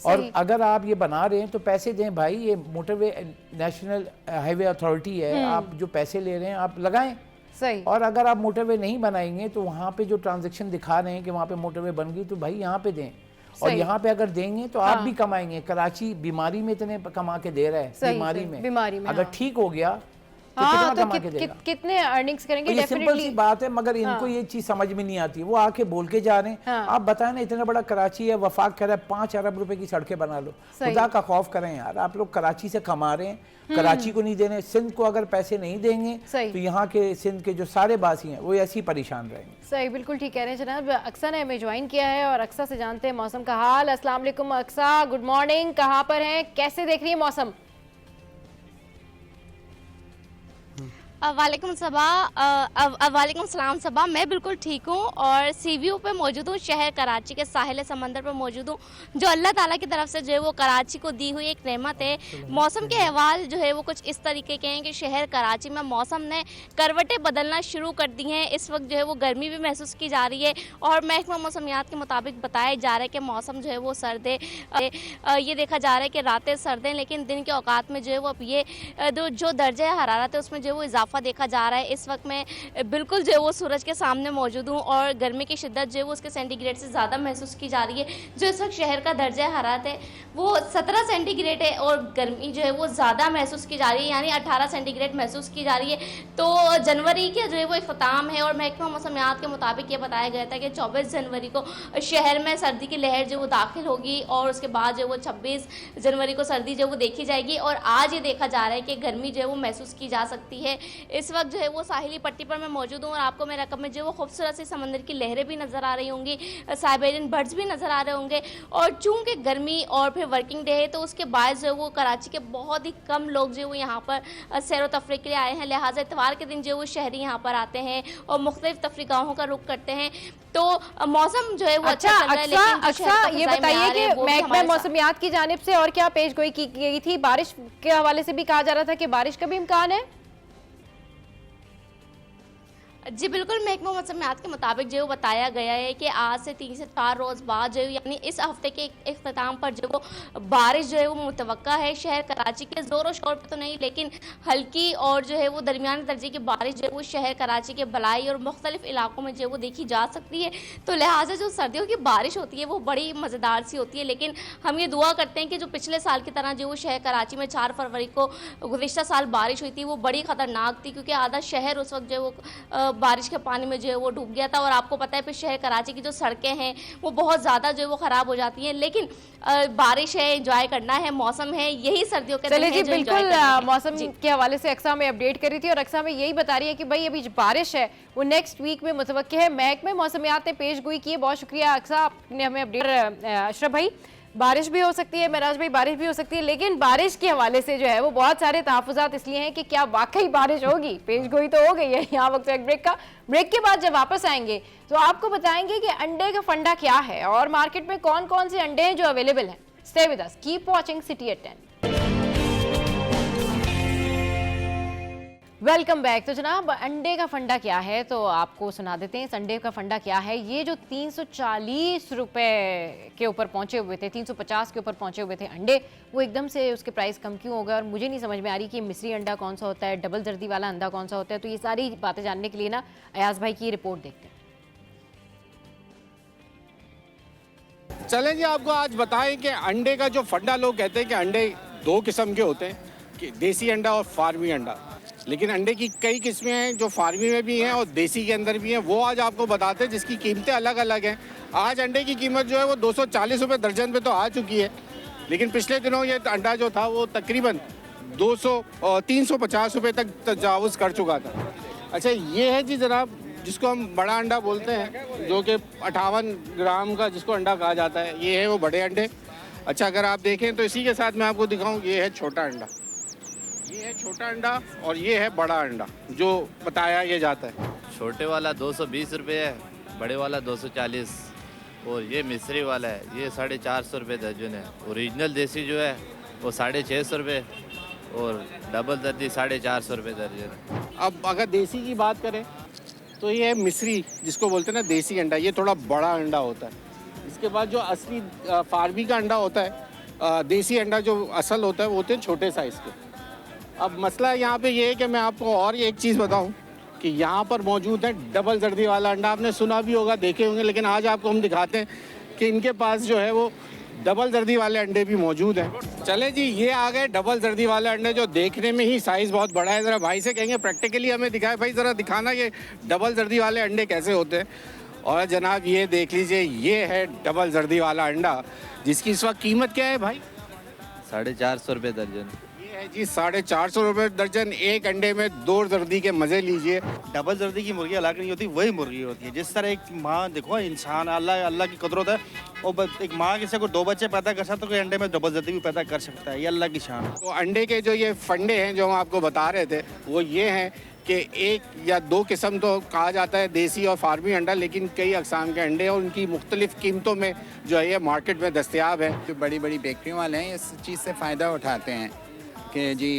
S2: और अगर आप ये बना रहे हैं तो पैसे दें भाई, ये मोटरवे नेशनल हाईवे अथॉरिटी है, आप जो पैसे ले रहे हैं आप लगाएं। सही। और अगर आप मोटरवे नहीं बनाएंगे तो वहाँ पे जो ट्रांजैक्शन दिखा रहे हैं कि वहाँ पे मोटरवे बन गई, तो भाई यहाँ पे दें। और यहाँ पे अगर देंगे तो आप भी कमाएंगे। कराची बीमारी में इतने कमा के दे रहा है, बीमारी में अगर ठीक हो गया तो कितना कमा के देगा,
S1: कितने अर्निंग्स करेंगे।
S2: ये सिंपल सी बात है, मगर इनको ये चीज समझ में नहीं आती। वो आके बोल के जा रहे हैं। आप बताएं ना, इतना बड़ा कराची है, वफाक कह रहा है 5 अरब रुपए की सड़कें बना लो। खुदा का खौफ करें यार, आप लोग कराची से कमा रहे हैं, कराची को नहीं दे रहे। सिंध को अगर पैसे नहीं देंगे तो यहाँ के सिंध के जो सारे बासी हैं वो ऐसे ही परेशान रहेंगे।
S1: सही, बिल्कुल ठीक कह रहे हैं जनाब। अक्सा ने हमें ज्वाइन किया है और अक्सा से जानते हैं मौसम का हाल। अस्सलाम वालेकुम अक्सा, गुड मॉर्निंग, कहाँ पर हैं, कैसे देख रही है मौसम?
S4: वालेकुम सलाम सबा, मैं बिल्कुल ठीक हूँ और सीवीओ पे मौजूद हूँ, शहर कराची के साहिल समंदर पर मौजूद हूँ, जो अल्लाह ताला की तरफ से जो है वो कराची को दी हुई एक नेमत है। मौसम के अहवाल जो है वो कुछ इस तरीके के हैं कि शहर कराची में मौसम ने करवटें बदलना शुरू कर दी हैं। इस वक्त जो है वो गर्मी भी महसूस की जा रही है और महकमा मौसमियात के मुताबिक बताया जा रहा है कि मौसम जो है वो सर्द है। ये देखा जा रहा है कि रातें सर्द हैं, लेकिन दिन के औकात में जो है वो अब ये जो दर्जा हरारत है उसमें जो है वो इजाफा देखा जा रहा है। इस वक्त मैं बिल्कुल जो है वो सूरज के सामने मौजूद हूँ और गर्मी की शिद्दत जो है वो उसके सेंटीग्रेड से ज़्यादा महसूस की जा रही है। जो इस वक्त शहर का दर्जा हरारत है वो 17 सेंटीग्रेड है और गर्मी जो है वो ज़्यादा महसूस की जा रही है, यानी 18 सेंटीग्रेड महसूस की जा रही है। तो जनवरी के जो है वो इख्तिताम है और महकमा मौसमियात के मुताबिक ये बताया गया था कि 24 जनवरी को शहर में सर्दी की लहर जो वो दाखिल होगी और उसके बाद जो वो 26 जनवरी को सर्दी जो वो देखी जाएगी। और आज ये देखा जा रहा है कि गर्मी जो है वो महसूस की जा सकती है। इस वक्त जो है वो साहिली पट्टी पर मैं मौजूद हूँ और आपको मेरे रकम में जो वो खूबसूरत सी समंदर की लहरें भी नज़र आ रही होंगी, साइबेरियन बर्ड्स भी नज़र आ रहे होंगे। और चूँकि गर्मी और फिर वर्किंग डे है तो उसके बायस जो है वो कराची के बहुत ही कम लोग जो है वो यहाँ पर सैर व तफरीह के लिए आए हैं। लिहाजा इतवार के दिन जो है वो शहरी यहाँ पर आते हैं और मुख्तलिफ तफरीह गाहों का रुख करते हैं। तो मौसम जो है वो अच्छा चल रहा है। लेकिन
S1: अक्सा ये बताइए कि महकमा मौसमियात की जानिब से और क्या पेशगोई की गई थी? बारिश के हवाले से भी कहा जा रहा था कि बारिश का भी इम्कान है।
S4: जी बिल्कुल, महकमा मौसमियात के मुताबिक जो बताया गया है कि आज से 3 से 4 रोज़ बाद जो यानी इस हफ्ते के इख्तिताम पर जो वो बारिश जो है वो मुतवक्का है। शहर कराची के ज़ोर शोर पर तो नहीं, लेकिन हल्की और जो है वो दरमियाने दर्जे की बारिश जो है वो शहर कराची के बलाई और मुख्तलिफ इलाकों में जो है वो देखी जा सकती है। तो लिहाजा जो सर्दियों की बारिश होती है वो बड़ी मज़ेदार सी होती है। लेकिन हम ये दुआ करते हैं कि जो पिछले साल की तरह जो वो शहर कराची में 4 फरवरी को गुज़िश्ता साल बारिश हुई थी वो बड़ी ख़तरनाक थी, क्योंकि आधा शहर उस वक्त जो वो बारिश के पानी में जो है वो डूब गया था। और आपको पता है फिर शहर कराची की जो सड़कें हैं वो बहुत ज़्यादा जो है वो ख़राब हो जाती हैं। लेकिन बारिश है, एंजॉय करना है, मौसम है, यही सर्दियों के दिन है जो
S1: बिल्कुल मौसम के हवाले से अक्सा में अपडेट करी थी और अक्सा में यही बता रही है कि भाई अभी जो बारिश है वो नेक्स्ट वीक में मुतवक्की है। महकमे मौसमियात ने पेशगोई की है। बहुत शुक्रिया अक्सा, आपने हमें अपडेट। अशरफ भाई, बारिश भी हो सकती है महराज भाई, बारिश भी हो सकती है, लेकिन बारिश के हवाले से जो है वो बहुत सारे तहफ़्फ़ुज़ात इसलिए हैं कि क्या वाकई बारिश होगी। पेश गोई तो हो गई है, यहाँ वक्त एक ब्रेक का। ब्रेक के बाद जब वापस आएंगे तो आपको बताएंगे कि अंडे का फंडा क्या है और मार्केट में कौन कौन से अंडे हैं जो अवेलेबल हैं। Stay with us, keep watching city at 10। Welcome back. तो जनाब, अंडे का फंडा क्या है तो आपको सुना देते हैं। इस अंडे का फंडा क्या है, ये जो 340 रुपए के ऊपर पहुंचे हुए थे, 350 के ऊपर पहुंचे हुए थे अंडे, वो एकदम से उसके प्राइस कम क्यों हो गए और मुझे नहीं समझ में आ रही कि मिस्री अंडा कौन सा होता है, डबल जर्दी वाला अंडा कौन सा होता है। तो ये सारी बातें जानने के लिए ना अयाज भाई की रिपोर्ट देखते हैं।
S5: चलें जी, आपको आज बताएं कि अंडे का जो फंडा, लोग कहते हैं कि अंडे दो किस्म के होते हैं, कि देसी अंडा और फार्मी अंडा, लेकिन अंडे की कई किस्में हैं जो फार्मी में भी हैं और देसी के अंदर भी हैं। वो आज आपको बताते हैं जिसकी कीमतें अलग अलग हैं। आज अंडे की कीमत जो है वो 240 रुपये दर्जन पे तो आ चुकी है, लेकिन पिछले दिनों ये अंडा जो था वो तकरीबन 200 और 350 रुपये तक तजावुज़ कर चुका था। अच्छा, ये है जी जनाब जिसको हम बड़ा अंडा बोलते हैं, जो कि 58 ग्राम का जिसको अंडा कहा जाता है, ये है वो बड़े अंडे। अच्छा, अगर आप देखें तो इसी के साथ मैं आपको दिखाऊं, ये है छोटा अंडा, ये है छोटा अंडा और ये है बड़ा अंडा जो बताया ये जाता है।
S6: छोटे वाला 220 रुपये है, बड़े वाला 240 और ये मिस्री वाला है, ये 450 रुपये दर्जन है। ओरिजिनल देसी जो है वो 650 रुपये और डबल दर्दी 450 रुपये दर्जन है।
S5: अब अगर देसी की बात करें तो ये है मिस्री, जिसको बोलते हैं ना देसी अंडा, ये थोड़ा बड़ा अंडा होता है। इसके बाद जो असली फार्मी का अंडा होता है, देसी अंडा जो असल होता है वो होते हैं छोटे साइज़ के। अब मसला यहाँ पे ये है कि मैं आपको और एक चीज़ बताऊँ कि यहाँ पर मौजूद है डबल जर्दी वाला अंडा। आपने सुना भी होगा, देखे होंगे, लेकिन आज आपको हम दिखाते हैं कि इनके पास जो है वो डबल जर्दी वाले अंडे भी मौजूद हैं। चले जी, ये आ गए डबल जर्दी वाले अंडे जो देखने में ही साइज़ बहुत बड़ा है। ज़रा भाई से कहेंगे प्रैक्टिकली हमें दिखाए, भाई ज़रा दिखाना ये डबल जर्दी वाले अंडे कैसे होते हैं। और जनाब ये देख लीजिए, ये है डबल जर्दी वाला अंडा, जिसकी इस वक्त कीमत क्या है भाई?
S6: 450 रुपये दर्जन।
S5: ये है जी 450 रुपये दर्जन। एक अंडे में 2 जर्दी के मज़े लीजिए।
S7: डबल जर्दी की मुर्गी अलग नहीं होती, वही मुर्गी होती है। जिस तरह एक माँ, देखो इंसान, अल्लाह की कुदरत है, और एक माँ किसी को 2 बच्चे पैदा कर सकता है तो कोई अंडे में डबल जर्दी भी पैदा कर सकता है, ये अल्लाह की शान है।
S5: तो अंडे के जो ये फंडे हैं जो हम आपको बता रहे थे, वो ये हैं कि एक या 2 किस्म तो कहा जाता है देसी और फार्मी अंडा, लेकिन कई अक़साम के अंडे और उनकी मुख्तलिफ़ कीमतों में जो है ये मार्केट में दस्तयाब है।
S8: जो बड़ी बड़ी बेकरियों वाले हैं इस चीज़ से फ़ायदा उठाते हैं कि जी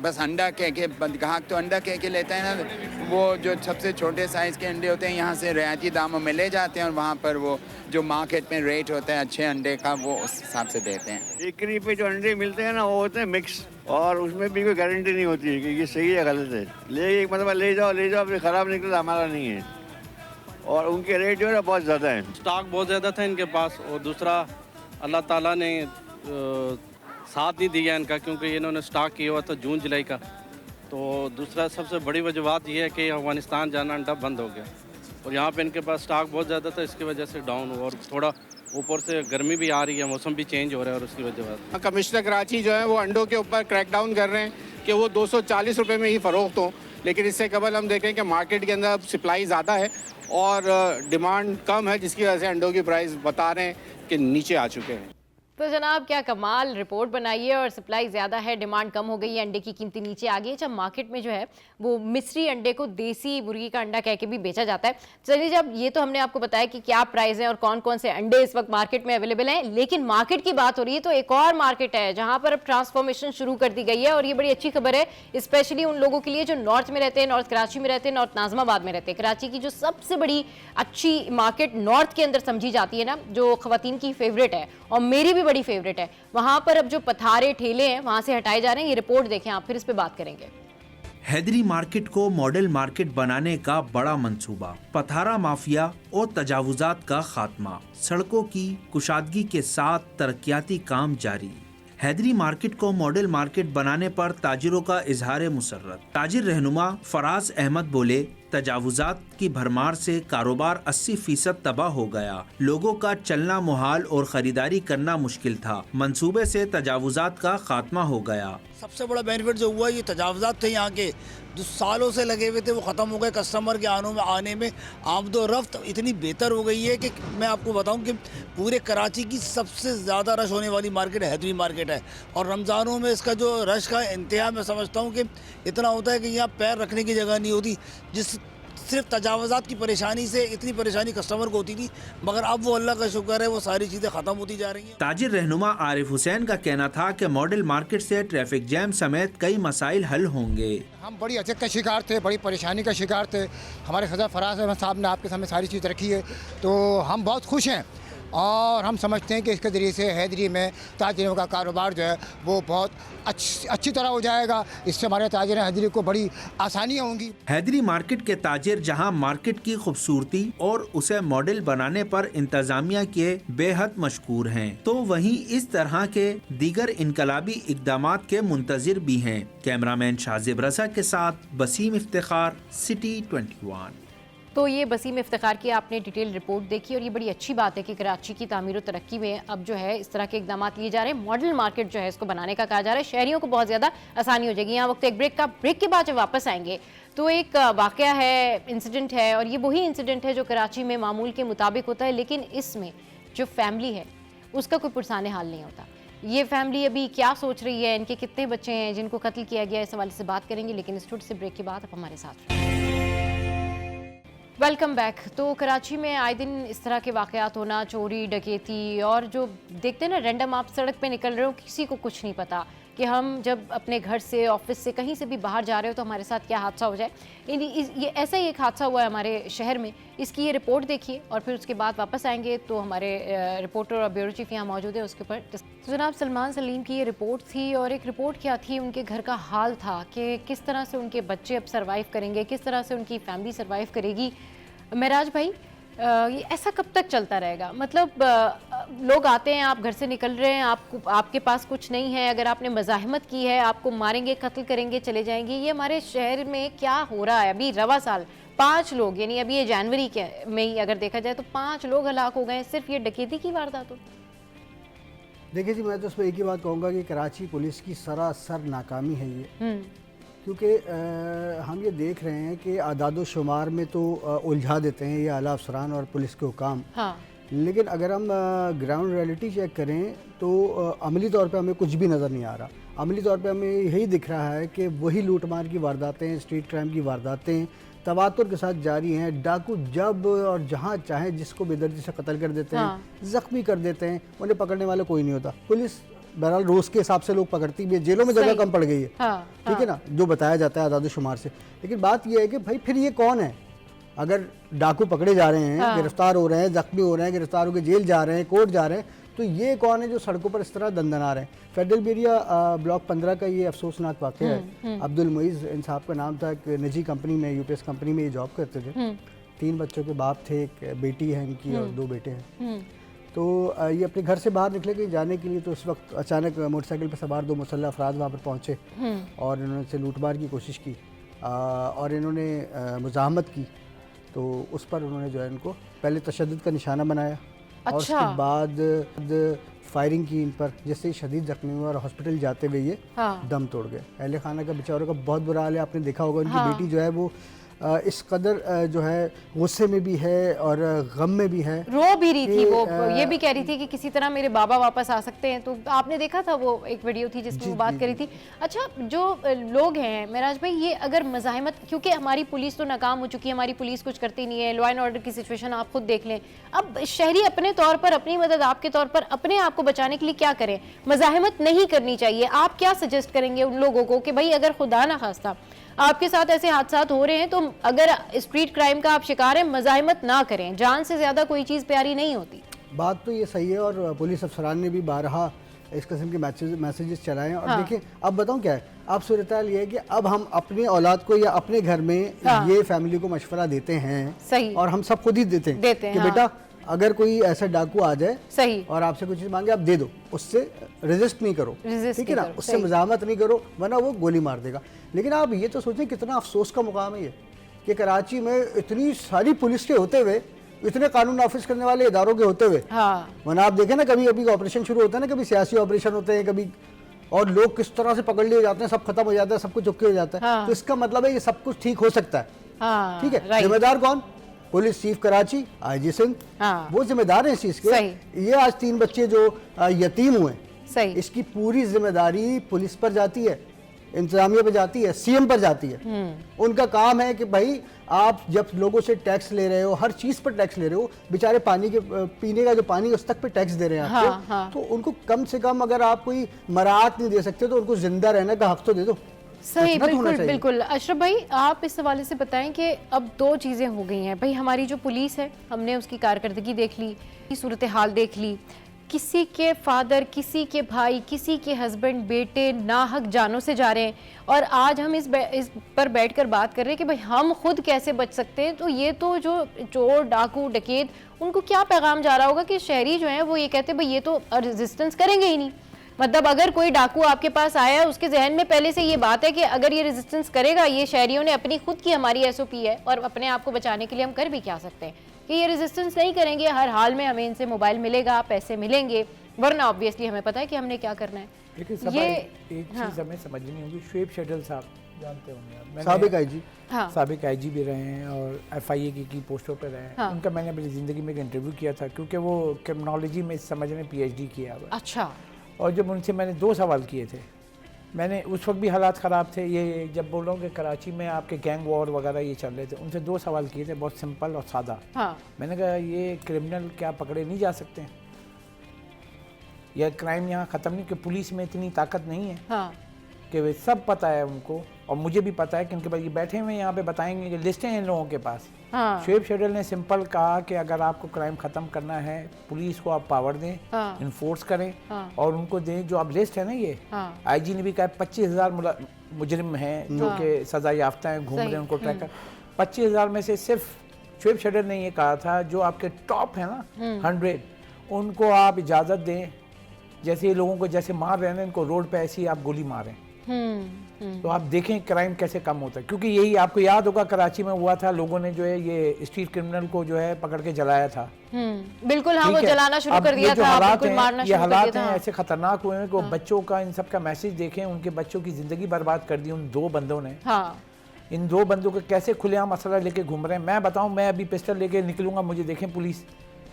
S8: बस अंडा कह के ग्राहक तो अंडा कह के लेते हैं ना, वो जो सबसे छोटे साइज़ के अंडे होते हैं यहाँ से रियायती दामों में ले जाते हैं और वहाँ पर वो जो मार्केट में रेट होता है अच्छे अंडे का वो उस हिसाब से देते हैं।
S9: बेकरी पे जो अंडे मिलते हैं ना वो होते हैं मिक्स, और उसमें भी कोई गारंटी नहीं होती है कि ये सही है गलत है। मतलब ले जाओ फिर ख़राब निकला, हमारा नहीं है। और उनके रेट जो है बहुत ज़्यादा है,
S10: स्टॉक बहुत ज़्यादा था इनके पास, और दूसरा अल्लाह ताला ने साथ नहीं दिया इनका, क्योंकि इन्होंने स्टॉक किया हुआ था जून जुलाई का। तो दूसरा सबसे बड़ी वजह ये है कि अफगानिस्तान जाना अंडा बंद हो गया और यहाँ पे इनके पास स्टॉक बहुत ज़्यादा था, इसकी वजह से डाउन हुआ। और थोड़ा ऊपर से गर्मी भी आ रही है, मौसम भी चेंज हो रहा है और उसकी वजह से
S5: कमिश्नर कराची जो है वो अंडों के ऊपर क्रैकडाउन कर रहे हैं कि वो 240 रुपये में ही फ़रोख्त हो। लेकिन इससे कबल हम देखें कि मार्केट के अंदर सप्लाई ज़्यादा है और डिमांड कम है, जिसकी वजह से अंडों की प्राइस बता रहे हैं कि नीचे आ चुके हैं।
S1: तो जनाब क्या कमाल रिपोर्ट बनाई है, और सप्लाई ज़्यादा है, डिमांड कम हो गई है, अंडे की कीमतें नीचे आ गई है। जब मार्केट में जो है वो मिस्री अंडे को देसी मुर्गी का अंडा कह के भी बेचा जाता है। चलिए, जब ये तो हमने आपको बताया कि क्या प्राइस है और कौन कौन से अंडे इस वक्त मार्केट में अवेलेबल हैं, लेकिन मार्केट की बात हो रही है तो एक और मार्केट है जहाँ पर अब ट्रांसफॉर्मेशन शुरू कर दी गई है। और ये बड़ी अच्छी खबर है, स्पेशली उन लोगों के लिए जो नॉर्थ में रहते हैं, नॉर्थ कराची में रहते हैं, नॉर्थ नाजमाबाद में रहते हैं। कराची की जो सबसे बड़ी अच्छी मार्केट नॉर्थ के अंदर समझी जाती है ना, जो खवातीन की फेवरेट है और मेरी भी बड़ी फेवरेट है, वहां पर अब जो पथारे ठेले हैं वहां से हटाए जा रहे हैं। ये रिपोर्ट देखें आप, फिर इस पे बात करेंगे।
S11: हैदरी मार्केट को मॉडल मार्केट बनाने का बड़ा मंसूबा, पथारा माफिया और तजावुजात का खात्मा, सड़कों की कुशादगी के साथ तरक्याती काम जारी। हैदरी मार्केट को मॉडल मार्केट बनाने पर ताजिरों का इजहार मुसर्रत। ताजिर रहनुमा फराज अहमद बोले तजावुजात की भरमार से कारोबार 80% तबाह हो गया। लोगों का चलना मुहाल और खरीदारी करना मुश्किल था। मंसूबे से तजावुजात का खात्मा हो गया।
S12: सबसे बड़ा बेनिफिट जो हुआ, ये तजावुजात थे यहाँ के जो सालों से लगे हुए थे वो ख़त्म हो गए। कस्टमर के आने में आमदोरफ्त इतनी बेहतर हो गई है कि मैं आपको बताऊं कि पूरे कराची की सबसे ज़्यादा रश होने वाली मार्केट हैदरी मार्केट है। और रमज़ानों में इसका जो रश का इंतहा मैं समझता हूं कि इतना होता है कि यहाँ पैर रखने की जगह नहीं होती। जिस सिर्फ तजावुजात की परेशानी से इतनी परेशानी कस्टमर को होती थी, मगर अब वो अल्लाह का शुक्र है वो सारी चीज़ें ख़त्म होती जा रही हैं।
S11: ताजिर रहनुमा आरिफ हुसैन का कहना था कि मॉडल मार्केट से ट्रैफिक जैम समेत कई मसाइल हल होंगे।
S13: हम बड़ी अजक का शिकार थे, बड़ी परेशानी का शिकार थे। हमारे सदर फराज अहमद साहब ने आपके सामने सारी चीज़ रखी है, तो हम बहुत खुश हैं और हम समझते हैं कि इसके ज़रिए से हैदरी में ताजिरों का कारोबार जो है वो बहुत अच्छी तरह हो जाएगा। इससे हमारे ताजिर हैदरी को बड़ी आसानियाँ होंगी।
S11: हैदरी मार्केट के ताजिर जहां मार्केट की खूबसूरती और उसे मॉडल बनाने पर इंतजामिया के बेहद मशकूर हैं, तो वहीं इस तरह के दीगर इनकलाबी इकदामात के मुंतजिर भी हैं। कैमरामैन शाजिब रजा के साथ वसीम इफ्तिखार, सिटी 21।
S1: तो ये वसीम इफ्तिखार की आपने डिटेल रिपोर्ट देखी और ये बड़ी अच्छी बात है कि कराची की तामीर और तरक्की में अब जो है इस तरह के इकदाम लिए जा रहे हैं। मॉडल मार्केट जो है इसको बनाने का कहा जा रहा है, शहरियों को बहुत ज़्यादा आसानी हो जाएगी। यहाँ वक्त एक ब्रेक के बाद जब वापस आएंगे तो एक वाक़या है, इंसिडेंट है, और ये वही इंसिडेंट है जो कराची में मामूल के मुताबिक होता है, लेकिन इसमें जो फैमिली है उसका कोई पुरसाने हाल नहीं होता। ये फैमिली अभी क्या सोच रही है, इनके कितने बच्चे हैं जिनको कत्ल किया गया, इस हवाले से बात करेंगे, लेकिन इस छोटे से ब्रेक के बाद आप हमारे साथ वेलकम बैक। तो कराची में आए दिन इस तरह के वाक़यात होना, चोरी डकैती, और जो देखते हैं ना रैंडम आप सड़क पे निकल रहे हो, किसी को कुछ नहीं पता कि हम जब अपने घर से, ऑफिस से, कहीं से भी बाहर जा रहे हो तो हमारे साथ क्या हादसा हो जाए। ये ऐसा ही एक हादसा हुआ है हमारे शहर में। इसकी ये रिपोर्ट देखिए और फिर उसके बाद वापस आएंगे तो हमारे रिपोर्टर और ब्यूरो चीफ यहाँ मौजूद है, उसके ऊपर तो जनाब सलमान सलीम की ये रिपोर्ट थी। और एक रिपोर्ट क्या थी, उनके घर का हाल था कि किस तरह से उनके बच्चे अब सर्वाइव करेंगे, किस तरह से उनकी फैमिली सर्वाइव करेगी। महराज भाई, ये ऐसा कब तक चलता रहेगा? मतलब लोग आते हैं, आप घर से निकल रहे हैं, आपके पास कुछ नहीं है, अगर आपने मज़ाहमत की है आपको मारेंगे, कत्ल करेंगे, चले जाएंगे। ये हमारे शहर में क्या हो रहा है? अभी रवा साल 5 लोग, यानी अभी ये जनवरी के में ही अगर देखा जाए तो 5 लोग हलाक हो गए सिर्फ ये डकैती की वारदात हो।
S3: देखिए जी, मैं तो उसमें एक ही बात कहूँगा कि कराची पुलिस की सरासर नाकामी है ये, क्योंकि हम ये देख रहे हैं कि आदाद शुमार में तो उलझा देते हैं ये आला अफसरान और पुलिस के हुकाम, हाँ। लेकिन अगर हम ग्राउंड रियलिटी चेक करें तो अमली तौर पे हमें कुछ भी नज़र नहीं आ रहा। अमली तौर पे हमें यही दिख रहा है कि वही लूटमार की वारदातें, स्ट्रीट क्राइम की वारदातें तवातुर के साथ जारी हैं। डाकू जब और जहाँ चाहे जिसको बेदर्दी से कत्ल कर देते हैं, ज़ख्मी कर देते हैं, उन्हें पकड़ने वाला कोई नहीं होता। पुलिस बहरहाल रोज़ के हिसाब से लोग पकड़ती भी है, जेलों में जगह कम पड़ गई है, ठीक है ना, जो बताया जाता है आदाद शुमार से। लेकिन बात यह है कि भाई फिर ये कौन है? अगर डाकू पकड़े जा रहे हैं, गिरफ्तार हो रहे हैं, जख्मी हो रहे हैं, गिरफ्तार होकर जेल जा रहे हैं, कोर्ट जा रहे हैं, तो ये कौन है जो सड़कों पर इस तरह दंदना रहे हैं? फेडरल बेरिया ब्लॉक 15 का ये अफसोसनाक वाक़या है। अब्दुल मुइज़ इन साहब का नाम था, एक निजी कंपनी में, यूपीएस कंपनी में ये जॉब करते थे। 3 बच्चों के बाप थे, एक बेटी है इनकी और 2 बेटे हैं। तो ये अपने घर से बाहर निकले कहीं जाने के लिए, तो उस वक्त अचानक मोटरसाइकिल पर सवार 2 मुसल्लह अफराद वहाँ पर पहुँचे और इन्होंने से लूटमार की कोशिश की और इन्होंने मुज़ाहमत की। तो उस पर उन्होंने जो है इनको पहले तशद्दुद का निशाना बनाया और उसके बाद फायरिंग की इन पर, जिससे शदीद जख्मी हुए और हॉस्पिटल जाते हुए ये दम तोड़ गए। अहले खाना का बेचारों का बहुत बुरा हाल है। आपने देखा होगा उनकी बेटी जो है वो इस कदर जो है गुस्से में भी है और गम में भी है, रो भी रही थी। वो ये भी कह रही थी कि किसी तरह मेरे बाबा वापस आ सकते हैं। तो आपने देखा था वो एक वीडियो थी जिसमें वो बात करी थी। अच्छा, जो लोग हैं महराज भाई, ये अगर मज़ाहमत, क्योंकि हमारी पुलिस तो नाकाम हो चुकी है, हमारी पुलिस कुछ करती नहीं है, लॉ एंड ऑर्डर की सिचुएशन आप खुद देख लें। अब शहरी अपने तौर पर, अपनी मदद आपके तौर पर अपने आप को बचाने के लिए क्या करें? मज़ाहमत नहीं करनी चाहिए। आप क्या सजेस्ट करेंगे उन लोगों को कि भाई अगर खुदा ना खास्ता आपके साथ ऐसे हादसात हो रहे हैं तो अगर स्ट्रीट क्राइम का आप शिकार हैं, मज़ाहमत ना करें, जान से ज़्यादा कोई चीज़ प्यारी नहीं होती। बात तो ये सही है और पुलिस अफसरान ने भी बारहा इस किस्म के मैसेजेस चलाए हैं। और देखिए, अब बताऊं क्या है, अब सूरत हाल ये है कि अब हम अपने औलाद को या अपने घर में ये फैमिली को मशवरा देते हैं, सही, और हम सब खुद ही देते हैं कि बेटा अगर कोई ऐसा डाकू आ जाए, सही, और आपसे कुछ चीज़ मांगे, आप दे दो, उससे रेजिस्ट नहीं करो, ठीक है ना, उससे मज़ाहमत नहीं करो, वरना वो गोली मार देगा। लेकिन आप ये तो सोचें कितना अफसोस का मुकाम है ये कि कराची में इतनी सारी पुलिस के होते हुए, इतने कानून नाफिज करने वाले इदारों के होते हुए, वरना आप देखें ना कभी कभी ऑपरेशन शुरू होता है ना, कभी सियासी ऑपरेशन होते हैं कभी, और लोग किस तरह से पकड़ लिए जाते हैं, सब खत्म हो जाता है, सब कुछ चुपके हो जाता है। तो इसका मतलब है ये सब कुछ ठीक हो सकता है। ठीक है, जिम्मेदार कौन? Police chief Karachi IG Singh, वो जिम्मेदार है इस चीज के। ये आज 3 बच्चे जो यतीम हुए, इसकी पूरी जिम्मेदारी पुलिस पर जाती है, इंतजामिया पर जाती है, CM पर जाती है। उनका काम है कि भाई आप जब लोगों से टैक्स ले रहे हो, हर चीज पर टैक्स ले रहे हो, बेचारे पानी के पीने का जो पानी उस तक पे टैक्स दे रहे हैं आपको, तो उनको कम से कम अगर आप कोई मराहत नहीं दे सकते तो उनको जिंदा रहने का हक तो दे दो।
S1: सही, बिल्कुल बिल्कुल। अशरफ भाई, आप इस हवाले से बताएं कि अब 2 चीज़ें हो गई हैं भाई। हमारी जो पुलिस है, हमने उसकी कारकर्दगी देख ली, सूरत हाल देख ली, किसी के फादर, किसी के भाई, किसी के हस्बैंड, बेटे नाहक जानों से जा रहे हैं, और आज हम इस पर बैठकर बात कर रहे हैं कि भाई हम खुद कैसे बच सकते हैं। तो ये तो जो चोर, डाकू, डकैत, उनको क्या पैगाम जा रहा होगा कि शहरी जो हैं वो ये कहते हैं भाई ये तो रेजिस्टेंस करेंगे ही नहीं। मतलब अगर कोई डाकू आपके पास आया है, उसके जहन में पहले से ये बात है कि अगर ये रेजिस्टेंस करेगा, ये शहरियों ने अपनी खुद की हमारी SOP है और अपने आप को बचाने के लिए हम कर भी क्या सकते हैं कि ये रेजिस्टेंस नहीं करेंगे, हर हाल में हमें इनसे मोबाइल मिलेगा, पैसे मिलेंगे, वरना ऑब्वियसली हमें पता है कि हमने क्या करना है।
S2: लेकिन ये एक चीज़ हमें समझनी होगी, शुएब शहडल साहब जानते होंगे,
S3: साबिक IG,
S2: साबिक IG भी रहे हैं और FIA की पोस्टों पर रहे हैं। उनका मैंने अपनी ज़िंदगी में एक इंटरव्यू किया था, क्योंकि वो क्रिमिनोलॉजी में समझने PhD किया हुआ।
S1: अच्छा।
S2: और जब उनसे मैंने 2 सवाल किए थे, मैंने उस वक्त भी हालात ख़राब थे, ये जब बोलो कि कराची में आपके गैंग वॉर वगैरह ये चल रहे थे, उनसे 2 सवाल किए थे, बहुत सिंपल और सादा। मैंने कहा ये क्रिमिनल क्या पकड़े नहीं जा सकते हैं, यह क्राइम यहाँ ख़त्म नहीं, कि पुलिस में इतनी ताकत नहीं है कि वे सब पता है उनको, और मुझे भी पता है कि उनके पास ये बैठे हुए यहाँ पे बताएंगे कि लिस्टें हैं इन लोगों के पास। शुएब शहडल ने सिंपल कहा कि अगर आपको क्राइम ख़त्म करना है, पुलिस को आप पावर दें, इन्फोर्स करें, और उनको दें जो आप लिस्ट है ना, ये IG ने भी कहा 25,000 मुजरिम हैं जो कि सज़ा याफ्ता हैं, घूम रहे हैं, उनको ट्रैक कर। 25,000 में से सिर्फ शुएब शहडल ने ये कहा था जो आपके टॉप है ना 100, उनको आप इजाज़त दें, जैसे लोगों को जैसे मार रहे हैं इनको रोड पे, ऐसी आप गोली मारें। तो आप देखें क्राइम कैसे कम होता है, क्योंकि यही आपको याद होगा कराची में हुआ था, लोगों ने जो है ये स्ट्रीट क्रिमिनल को जो है पकड़ के जलाया था।
S1: बिल्कुल, हाँ, वो जलाना शुरू कर दिया था, बिल्कुल मारना शुरू कर दिया था।
S2: ये हालात हैं ऐसे खतरनाक हुए हैं कि बच्चों का, इन सब का मैसेज देखें, उनके बच्चों की जिंदगी बर्बाद कर दी उन 2 बंदों ने। इन 2 बंदों को कैसे खुलेआम असला लेके घूम रहे हैं। मैं बताऊं, मैं अभी पिस्टल लेके निकलूंगा, मुझे देखें पुलिस,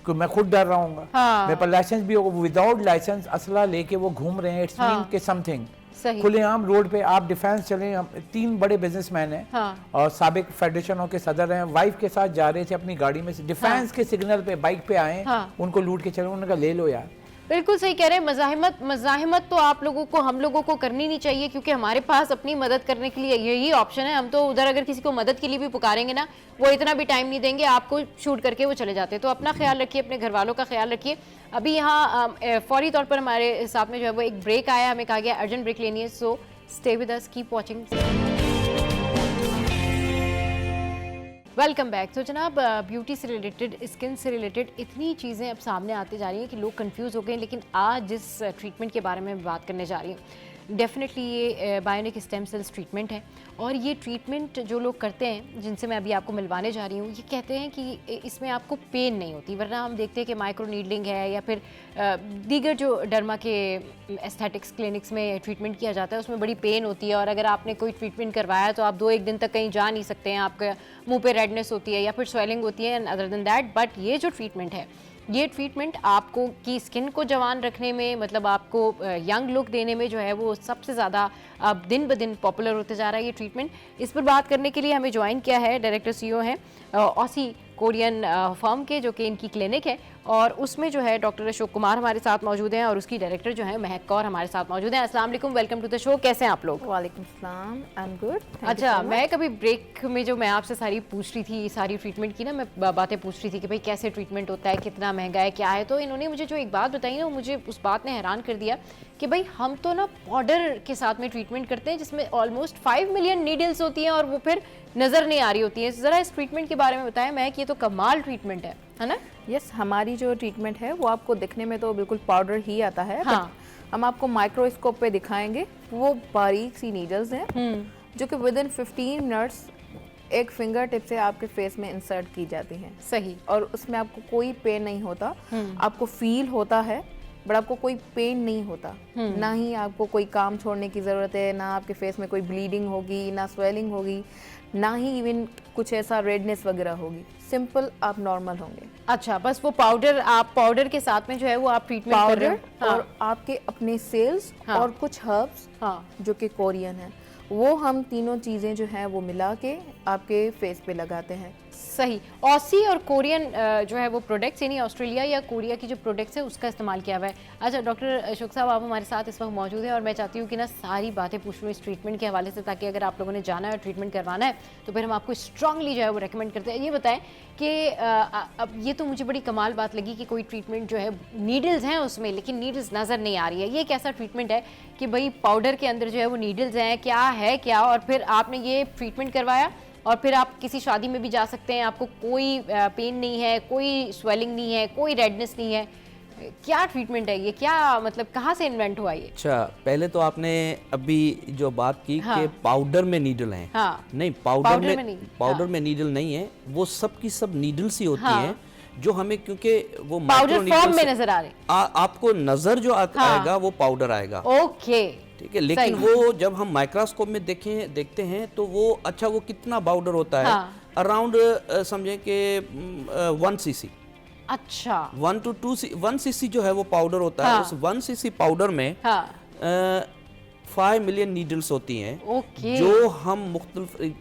S2: क्योंकि मैं खुद डर रहा हूँ, मेरे पास लाइसेंस भी होगा, विदाउट लाइसेंस असला लेके वो घूम रहे हैं। इट्स मीन के समथिंग खुलेआम रोड पे आप डिफेंस चले। 3 बड़े बिजनेसमैन हैं और साबिक फेडरेशनों के सदर हैं, वाइफ के साथ जा रहे थे अपनी गाड़ी में से, डिफेंस के सिग्नल पे बाइक पे आए, उनको लूट के चले, उन्होंने कहा ले लो यार।
S1: बिल्कुल सही कह रहे हैं। मज़ाहिमत तो आप लोगों को, हम लोगों को करनी नहीं चाहिए, क्योंकि हमारे पास अपनी मदद करने के लिए यही ऑप्शन है। हम तो उधर अगर किसी को मदद के लिए भी पुकारेंगे ना, वो इतना भी टाइम नहीं देंगे, आपको शूट करके वो चले जाते हैं। तो अपना ख्याल रखिए, अपने घर वालों का ख्याल रखिए। अभी यहाँ फौरी तौर पर हमारे साथ में जो है वो एक ब्रेक आया, हमें कहा गया अर्जेंट ब्रेक लेनी है, so stay with us, keep watching. Welcome back. तो जनाब, ब्यूटी से रिलेटेड, स्किन से रिलेटेड इतनी चीज़ें अब सामने आती जा रही हैं कि लोग कंफ्यूज हो गए। लेकिन आज जिस ट्रीटमेंट के बारे में बात करने जा रही हूँ, डेफिनेटली ये बायोनिक स्टेम सेल्स ट्रीटमेंट है। और ये ट्रीटमेंट जो लोग करते हैं, जिनसे मैं अभी आपको मिलवाने जा रही हूँ, ये कहते हैं कि इसमें आपको पेन नहीं होती। वरना हम देखते हैं कि माइक्रो नीडलिंग है या फिर दीगर जो डर्मा के एस्थेटिक्स क्लिनिक्स में ट्रीटमेंट किया जाता है, उसमें बड़ी पेन होती है। और अगर आपने कोई ट्रीटमेंट करवाया तो आप 2-1 दिन तक कहीं जा नहीं सकते हैं, आपके मुँह पर रेडनेस होती है या फिर स्वेलिंग होती है, and other than that. But ये जो ट्रीटमेंट है, ये ट्रीटमेंट आपको की स्किन को जवान रखने में, मतलब आपको यंग लुक देने में जो है वो सबसे ज़्यादा अब दिन ब दिन पॉपुलर होते जा रहा है ये ट्रीटमेंट। इस पर बात करने के लिए हमें ज्वाइन किया है डायरेक्टर CEO हैं ऑसी कोरियन फर्म के, जो कि इनकी क्लिनिक है, और उसमें जो है डॉक्टर अशोक कुमार हमारे साथ मौजूद हैं, और उसकी डायरेक्टर जो है महक कौर हमारे साथ मौजूद हैं। अस्सलाम वालेकुम, वेलकम टू द शो। कैसे हैं आप लोग?
S14: वालेकुम सलाम, आई एम गुड।
S1: अच्छा, मैं कभी ब्रेक में जो मैं आपसे सारी पूछ रही थी, सारी ट्रीटमेंट की ना मैं बातें पूछ रही थी कि भाई कैसे ट्रीटमेंट होता है, कितना महंगा है, क्या है, तो इन्होंने मुझे जो एक बात बताई ना, मुझे उस बात ने हैरान कर दिया कि भाई हम तो ना पाउडर के साथ में ट्रीटमेंट करते हैं, जिसमें ऑलमोस्ट 5 मिलियन नीडल्स होती हैं और वो फिर नज़र नहीं आ रही होती है। ज़रा इस ट्रीटमेंट के बारे में बताएं। मैं कि ये तो कमाल ट्रीटमेंट है ना?
S14: यस, हमारी जो ट्रीटमेंट है वो आपको दिखने में तो बिल्कुल पाउडर ही आता है।
S1: हाँ।
S14: हम आपको माइक्रोस्कोप पे दिखाएंगे। वो बारीक सी नीडल्स हैं जो कि विद इन 15 मिनट्स एक फिंगर टिप से आपके फेस में इंसर्ट की जाती हैं।
S1: सही।
S14: और उसमें आपको कोई पेन नहीं होता, आपको फील होता है बट आपको कोई पेन नहीं होता, ना ही आपको कोई काम छोड़ने की ज़रूरत है, ना आपके फेस में कोई ब्लीडिंग होगी, ना स्वेलिंग होगी, ना ही इवन कुछ ऐसा रेडनेस वगैरह होगी। सिंपल आप नॉर्मल होंगे।
S1: अच्छा, बस वो पाउडर, आप पाउडर के साथ में जो है वो आप ट्रीटमेंट कर रहे हो।
S14: और आपके अपने सेल्स और कुछ हर्ब्स जो कि कोरियन है, वो हम तीनों चीज़ें जो हैं वो मिला के आपके फेस पे लगाते हैं।
S1: सही। ऑसी और कोरियन जो है वो प्रोडक्ट्स, यानी ऑस्ट्रेलिया या कोरिया की जो प्रोडक्ट्स है उसका इस्तेमाल किया हुआ है। अच्छा डॉक्टर अशोक साहब, आप हमारे साथ इस वक्त मौजूद हैं और मैं चाहती हूँ कि ना सारी बातें पूछ लूँ इस ट्रीटमेंट के हवाले से, ताकि अगर आप लोगों ने जाना है और ट्रीटमेंट करवाना है तो फिर हम आपको स्ट्रांगली जो है वो रेकमेंड करते हैं। ये बताएं कि अब ये तो मुझे बड़ी कमाल बात लगी कि कोई ट्रीटमेंट जो है नीडल्स हैं उसमें, लेकिन नीडल्स नज़र नहीं आ रही है। ये कैसा ट्रीटमेंट है कि भाई पाउडर के अंदर जो है वो नीडल्स हैं, क्या है क्या, और फिर आपने ये ट्रीटमेंट करवाया और फिर आप किसी शादी में भी जा सकते हैं, आपको कोई पेन नहीं है, कोई स्वेलिंग नहीं है, कोई रेडनेस नहीं है। क्या ट्रीटमेंट है ये, क्या मतलब कहाँ से इन्वेंट हुआ ये?
S15: अच्छा, पहले तो आपने अभी जो बात की कि पाउडर में नीडल हैं। नहीं, पाउडर में नीडल नहीं है, वो सब की सब नीडल्स ही होती हैं जो हमें, क्योंकि वो
S1: पाउडर फॉर्म में नजर आ रहे,
S15: आपको नजर जो आएगा वो पाउडर आएगा।
S1: ओके,
S15: ठीक है, लेकिन वो जब हम माइक्रोस्कोप में देखते हैं तो वो, अच्छा वो कितना पाउडर होता है? अराउंड समझे कि 1 cc।
S1: अच्छा,
S15: 1 to 1 cc जो है वो पाउडर होता है। उस 1 cc पाउडर में 5 मिलियन नीडल्स होती हैं, जो हम मुख्तलिफ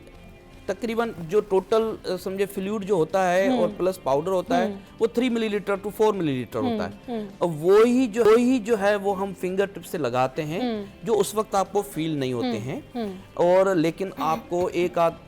S15: तकरीबन जो टोटल समझे फ्लूइड जो होता है और प्लस पाउडर होता है वो 3 मिलीलीटर to 4 मिलीलीटर होता है। और वो ही जो है वो हम फिंगर टिप से लगाते हैं, जो उस वक्त आपको फील नहीं होते हैं। और लेकिन आपको एक आध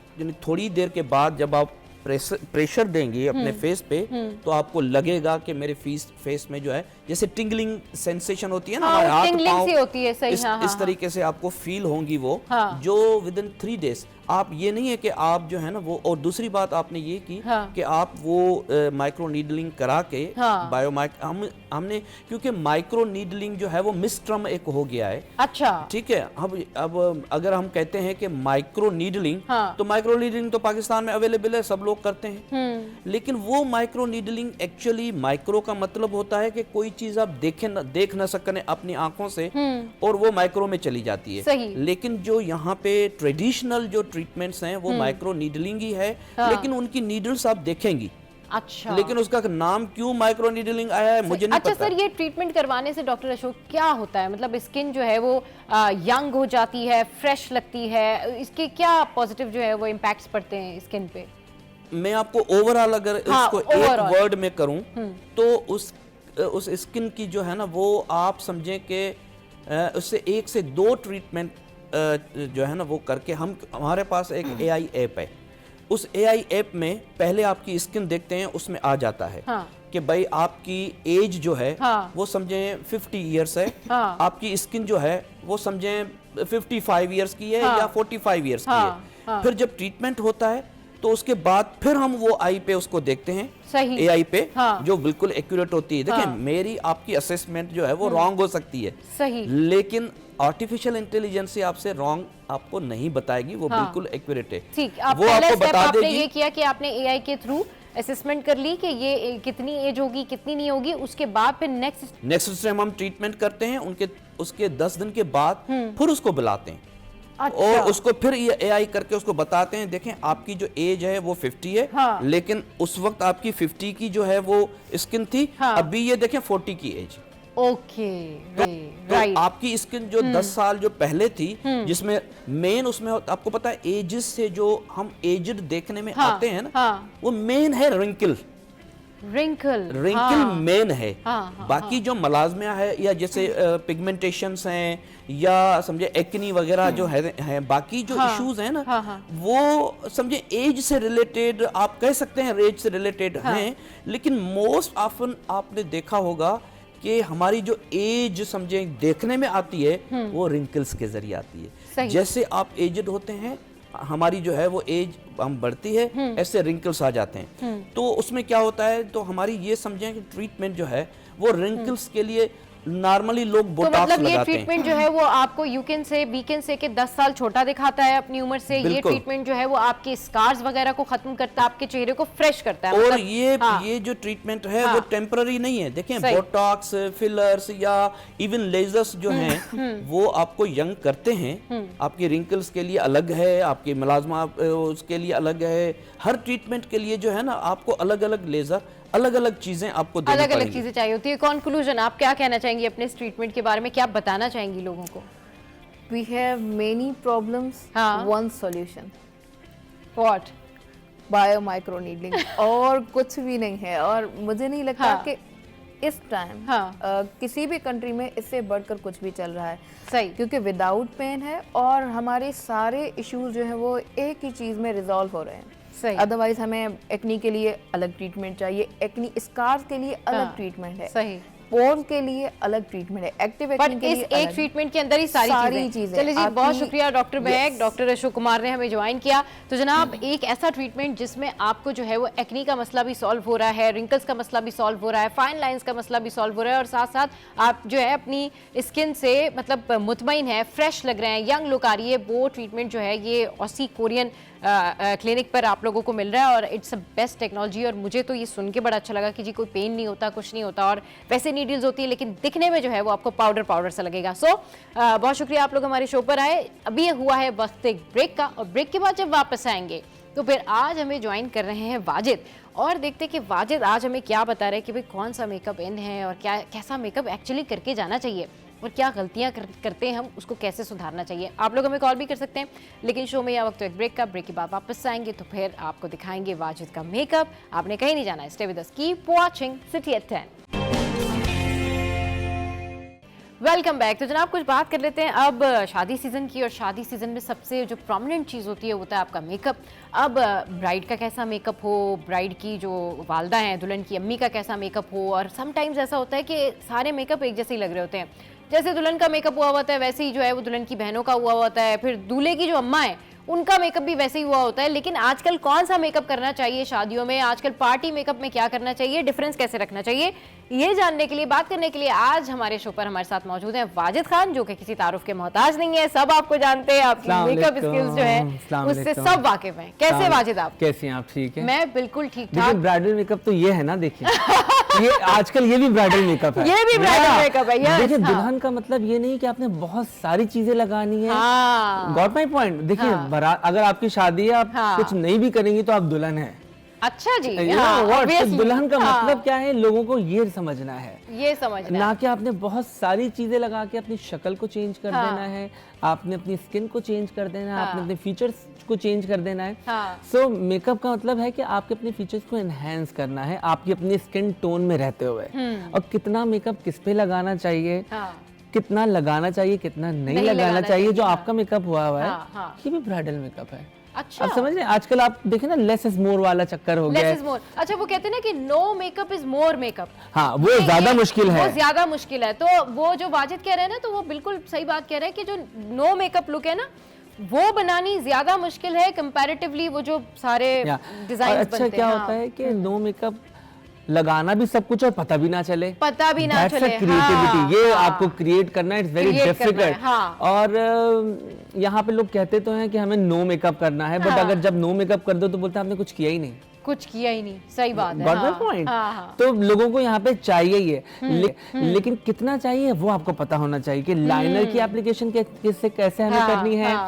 S15: थोड़ी देर के बाद जब आप प्रेशर देंगे अपने फेस पे तो आपको लगेगा कि मेरे फेस में जो है जैसे टिंगलिंग सेंसेशन होती है ना, हमारे हाथ पांव
S1: होती है। सही,
S15: इस तरीके से आपको फील होंगी वो, जो विद इन 3 डेज। आप ये नहीं है कि आप जो है ना वो, और दूसरी बात आपने ये की कि आप वो माइक्रो नीडलिंग करा के हमने, क्योंकि माइक्रो नीडलिंग जो है वो मिसटर्म एक हो गया है।
S1: अच्छा,
S15: ठीक है। अब अगर हम कहते हैं कि माइक्रो नीडलिंग, तो माइक्रो नीडलिंग तो पाकिस्तान में अवेलेबल है, सब लोग करते हैं। लेकिन वो माइक्रो नीडलिंग, एक्चुअली माइक्रो का मतलब होता है कि कोई चीज आप देख ना सकने अपनी आंखों से, और वो माइक्रो में चली जाती है। लेकिन जो यहाँ पे ट्रेडिशनल जो ट्रीटमेंट्स हैं वो माइक्रो नीडलिंग ही है, लेकिन उनकी नीडल्स आप देखेंगी।
S1: अच्छा,
S15: लेकिन उसका नाम क्यों माइक्रो नीडलिंग आया है मुझे नहीं पता।
S1: अच्छा सर, ये ट्रीटमेंट करवाने से डॉक्टर अशोक क्या होता है? मतलब स्किन जो है वो यंग हो जाती है, फ्रेश लगती है, इसके क्या पॉजिटिव जो है वो इम्पैक्ट्स पड़ते हैं स्किन पे?
S15: मैं आपको ओवरऑल अगर इसको एक वर्ड में करूं तो उस स्किन की जो है ना वो आप समझें कि उससे 1 से 2 ट्रीटमेंट जो है ना वो करके हमारे पास एक AI ऐप है। उस AI ऐप में पहले आपकी स्किन देखते हैं, उसमें आ जाता है कि भाई आपकी एज जो है वो समझें 50 इयर्स है, आपकी स्किन जो है वो समझें 55 इयर्स की है या 45 इयर्स की है। फिर जब ट्रीटमेंट होता है तो उसके बाद फिर हम वो आई पे उसको देखते हैं,
S1: सही
S15: AI पे, जो बिल्कुल एक्यूरेट होती है। देखिए मेरी आपकी असेसमेंट जो है वो रॉन्ग हो सकती है,
S1: सही,
S15: लेकिन आर्टिफिशियल इंटेलिजेंस से आपसे रॉन्ग आपको नहीं बताएगी, वो बिल्कुल एक्यूरेट है।
S1: ठीक, वो आपको बता देगी। ये किया कि आपने AI के थ्रू असेसमेंट कर ली कि ये कितनी एज होगी, कितनी नहीं होगी, उसके बाद फिर नेक्स्ट
S15: टाइम हम ट्रीटमेंट करते हैं, उसके 10 दिन के बाद फिर उसको बुलाते हैं।
S1: अच्छा।
S15: और उसको फिर ये AI करके उसको बताते हैं, देखें आपकी जो एज है वो 50 है, लेकिन उस वक्त आपकी 50 की जो है वो स्किन थी, अभी ये देखें 40 की एज।
S1: ओके,
S15: तो आपकी स्किन जो 10 साल जो पहले थी, जिसमें मेन उसमें आपको पता है एजेस से जो हम एजड देखने में आते हैं ना, वो मेन है रिंकल मेन है। बाकी जो मलाजमिया है या जैसे पिगमेंटेशंस हैं या समझे एक्नी वगैरह जो है बाकी जो इश्यूज हैं ना, वो समझे एज से रिलेटेड, आप कह सकते हैं एज से रिलेटेड हैं, लेकिन मोस्ट ऑफन आपने देखा होगा कि हमारी जो एज समझे देखने में आती है वो रिंकल्स के जरिए आती है। जैसे आप एजड होते हैं, हमारी जो है वो एज हम बढ़ती है, ऐसे रिंकल्स आ जाते हैं। तो उसमें क्या होता है, तो हमारी ये समझें कि ट्रीटमेंट जो है वो रिंकल्स के लिए नॉर्मली लोग
S1: तो
S15: बोटॉक्स
S1: मतलब ये
S15: लगाते हैं।
S1: ट्रीटमेंट जो है वो आपको वीकेंड से के 10 साल छोटा दिखाता है अपनी उम्र से। ये
S15: बिल्कुल।
S1: ट्रीटमेंट जो है वो आपके स्कार्स वगैरह को खत्म करता है, आपके चेहरे को फ्रेश करता है।
S15: और
S1: मतलब,
S15: ये जो ट्रीटमेंट है
S1: हाँ।
S15: वो टेम्पररी नहीं है। देखें,
S1: सही।
S15: बोटॉक्स, फिलर्स या इवन लेजर्स जो हैं वो आपको यंग करते हैं। आपके रिंकल्स के लिए अलग है, आपके मलाजमा उसके लिए अलग है। हर ट्रीटमेंट के लिए जो है ना आपको अलग अलग लेजर, अलग अलग चीजें आपको देनी
S1: अलग अलग
S15: पड़ेंगी।
S1: चीजें चाहिए होती है। कंक्लूजन आप क्या कहना चाहेंगी अपने इस ट्रीटमेंट के बारे में, क्या बताना चाहेंगी लोगों को?
S14: We have many problems, one solution.
S1: What?
S14: Biomicroneedling. और कुछ भी नहीं है। और मुझे नहीं लगता कि इस टाइम किसी भी कंट्री में इससे बढ़कर कुछ भी चल रहा है।
S1: सही।
S14: क्योंकि विदाउट पेन है और हमारे सारे इश्यूज जो हैं वो एक ही चीज़ में रिजॉल्व हो रहे हैं।
S1: सही।
S14: अदरवाइज हमें एक्नी के लिए अलग ट्रीटमेंट चाहिए, एक्नी स्कार्स के लिए अलग ट्रीटमेंट है,
S1: सही,
S14: पोर्स के लिए अलग ट्रीटमेंट है, एक्टिव एक्ने के लिए
S1: इस एक ट्रीटमेंट के अंदर ही सारी चीजें। चलिए जी, बहुत शुक्रिया डॉक्टर महक, डॉक्टर अशोक कुमार ने हमें ज्वाइन किया। तो जनाब, एक ऐसा ट्रीटमेंट जिसमें आपको जो है वो एक्नी का मसला भी सॉल्व हो रहा है, रिंकल्स का मसला भी सॉल्व हो रहा है, फाइन लाइंस का मसला भी सॉल्व हो रहा है, और साथ साथ आप जो है अपनी स्किन से मतलब मुतमईन है, फ्रेश लग रहे हैं, यंग लुक आ रही है। वो ट्रीटमेंट जो है ये ऑसी कोरियन क्लिनिक पर आप लोगों को मिल रहा है और इट्स अ बेस्ट टेक्नोलॉजी। और मुझे तो ये सुन के बड़ा अच्छा लगा कि जी कोई पेन नहीं होता, कुछ नहीं होता, और वैसे नीडल्स होती है लेकिन दिखने में जो है वो आपको पाउडर सा लगेगा। सो बहुत शुक्रिया आप लोग हमारे शो पर आए। अभी ये हुआ है वक्त एक ब्रेक का, और ब्रेक के बाद जब वापस आएंगे तो फिर आज हमें ज्वाइन कर रहे हैं वाजिद, और देखते हैं कि वाजिद आज हमें क्या बता रहे हैं कि भाई कौन सा मेकअप इन है और क्या कैसा मेकअप एक्चुअली करके जाना चाहिए, और क्या गलतियां करते हैं हम, उसको कैसे सुधारना चाहिए। आप लोग हमें कॉल भी कर सकते हैं, लेकिन शो में यह वक्त तो एक ब्रेक का, ब्रेक के बाद वापस आएंगे तो फिर आपको दिखाएंगे वाजिद का मेकअप। आपने कहीं नहीं जाना है, stay with us, keep watching city at 10। Welcome back. तो जनाब कुछ बात कर लेते हैं अब शादी सीज़न की, और शादी सीज़न में सबसे जो प्रोमिनेंट चीज़ होती है वो होता है आपका मेकअप। अब ब्राइड का कैसा मेकअप हो, ब्राइड की जो वालदा हैं, दुल्हन की अम्मी का कैसा मेकअप हो, और समटाइम्स ऐसा होता है कि सारे मेकअप एक जैसे ही लग रहे होते हैं। जैसे दुल्हन का मेकअप हुआ होता है वैसे ही जो है वो दुल्हन की बहनों का हुआ होता है, फिर दूल्हे की जो अम्मा है उनका मेकअप भी वैसे ही हुआ होता है। लेकिन आजकल कौन सा मेकअप करना चाहिए शादियों में, आजकल पार्टी मेकअप में क्या करना चाहिए, डिफरेंस कैसे रखना चाहिए, ये जानने के लिए, बात करने के लिए आज हमारे शो पर हमारे साथ मौजूद हैं वाजिद खान, जो कि किसी तारुफ के मोहताज नहीं है, सब आपको जानते हैं, आपकी मेकअप स्किल्स जो है उससे सब वाकिफ हैं। कैसे वाजिद आप?
S16: कैसे हैं आप? ठीक है,
S1: मैं बिल्कुल ठीक ठाक।
S16: देखिए ब्राइडल मेकअप तो ये है ना, देखिए ये आजकल ये भी ब्राइडल मेकअप है,
S1: ये भी ब्राइडल मेकअप है।
S16: देखिए दुल्हन का मतलब ये नहीं कि आपने बहुत सारी चीजें लगानी है। Got my point. देखिए अगर आपकी शादी है, आप कुछ नहीं भी करेंगी तो आप दुल्हन है।
S1: अच्छा जी,
S16: दुल्हन का मतलब क्या है, लोगों को ये समझना है,
S1: ये समझना
S16: ना कि आपने बहुत सारी चीजें लगा के अपनी शक्ल को चेंज कर देना है, आपने अपनी स्किन को चेंज कर देना है, आपने अपने फीचर्स को चेंज कर देना है। सो मेकअप का मतलब है कि आपके अपने फीचर्स को एनहांस करना है आपकी अपनी स्किन टोन में रहते हुए। और कितना मेकअप किस पे लगाना चाहिए, कितना लगाना चाहिए, कितना नहीं लगाना चाहिए, जो आपका मेकअप हुआ है ये भी ब्राइडल मेकअप है।
S1: अच्छा,
S16: आप समझ रहे हैं, आजकल आप देखें ना लेस इज मोर वाला चक्कर हो गया है।
S1: अच्छा, वो कहते हैं ना कि no makeup is more makeup.
S16: हाँ, वो ज्यादा मुश्किल है,
S1: वो ज्यादा मुश्किल है। तो वो जो वाजिद कह रहे हैं ना, तो वो बिल्कुल सही बात कह रहे हैं कि जो नो मेकअप लुक है ना, वो बनानी ज्यादा मुश्किल है कंपैरेटिवली वो जो सारे डिजाइन।
S16: अच्छा क्या होता है कि नो मेकअप लगाना भी सब कुछ और पता भी ना चले, क्रिएटिविटी ये आपको क्रिएट करना है, इट्स वेरी डिफिकल्ट। और यहाँ पे लोग कहते तो हैं कि हमें नो मेकअप करना है, बट अगर जब नो मेकअप कर दो तो बोलते हैं आपने कुछ किया ही नहीं,
S1: कुछ किया ही नहीं। सही बात है।
S16: पॉइंट। तो लोगों को यहाँ पे चाहिए ये, लेकिन कितना चाहिए वो आपको पता होना चाहिए कि लाइनर की एप्लीकेशन किससे कैसे हमें करनी है,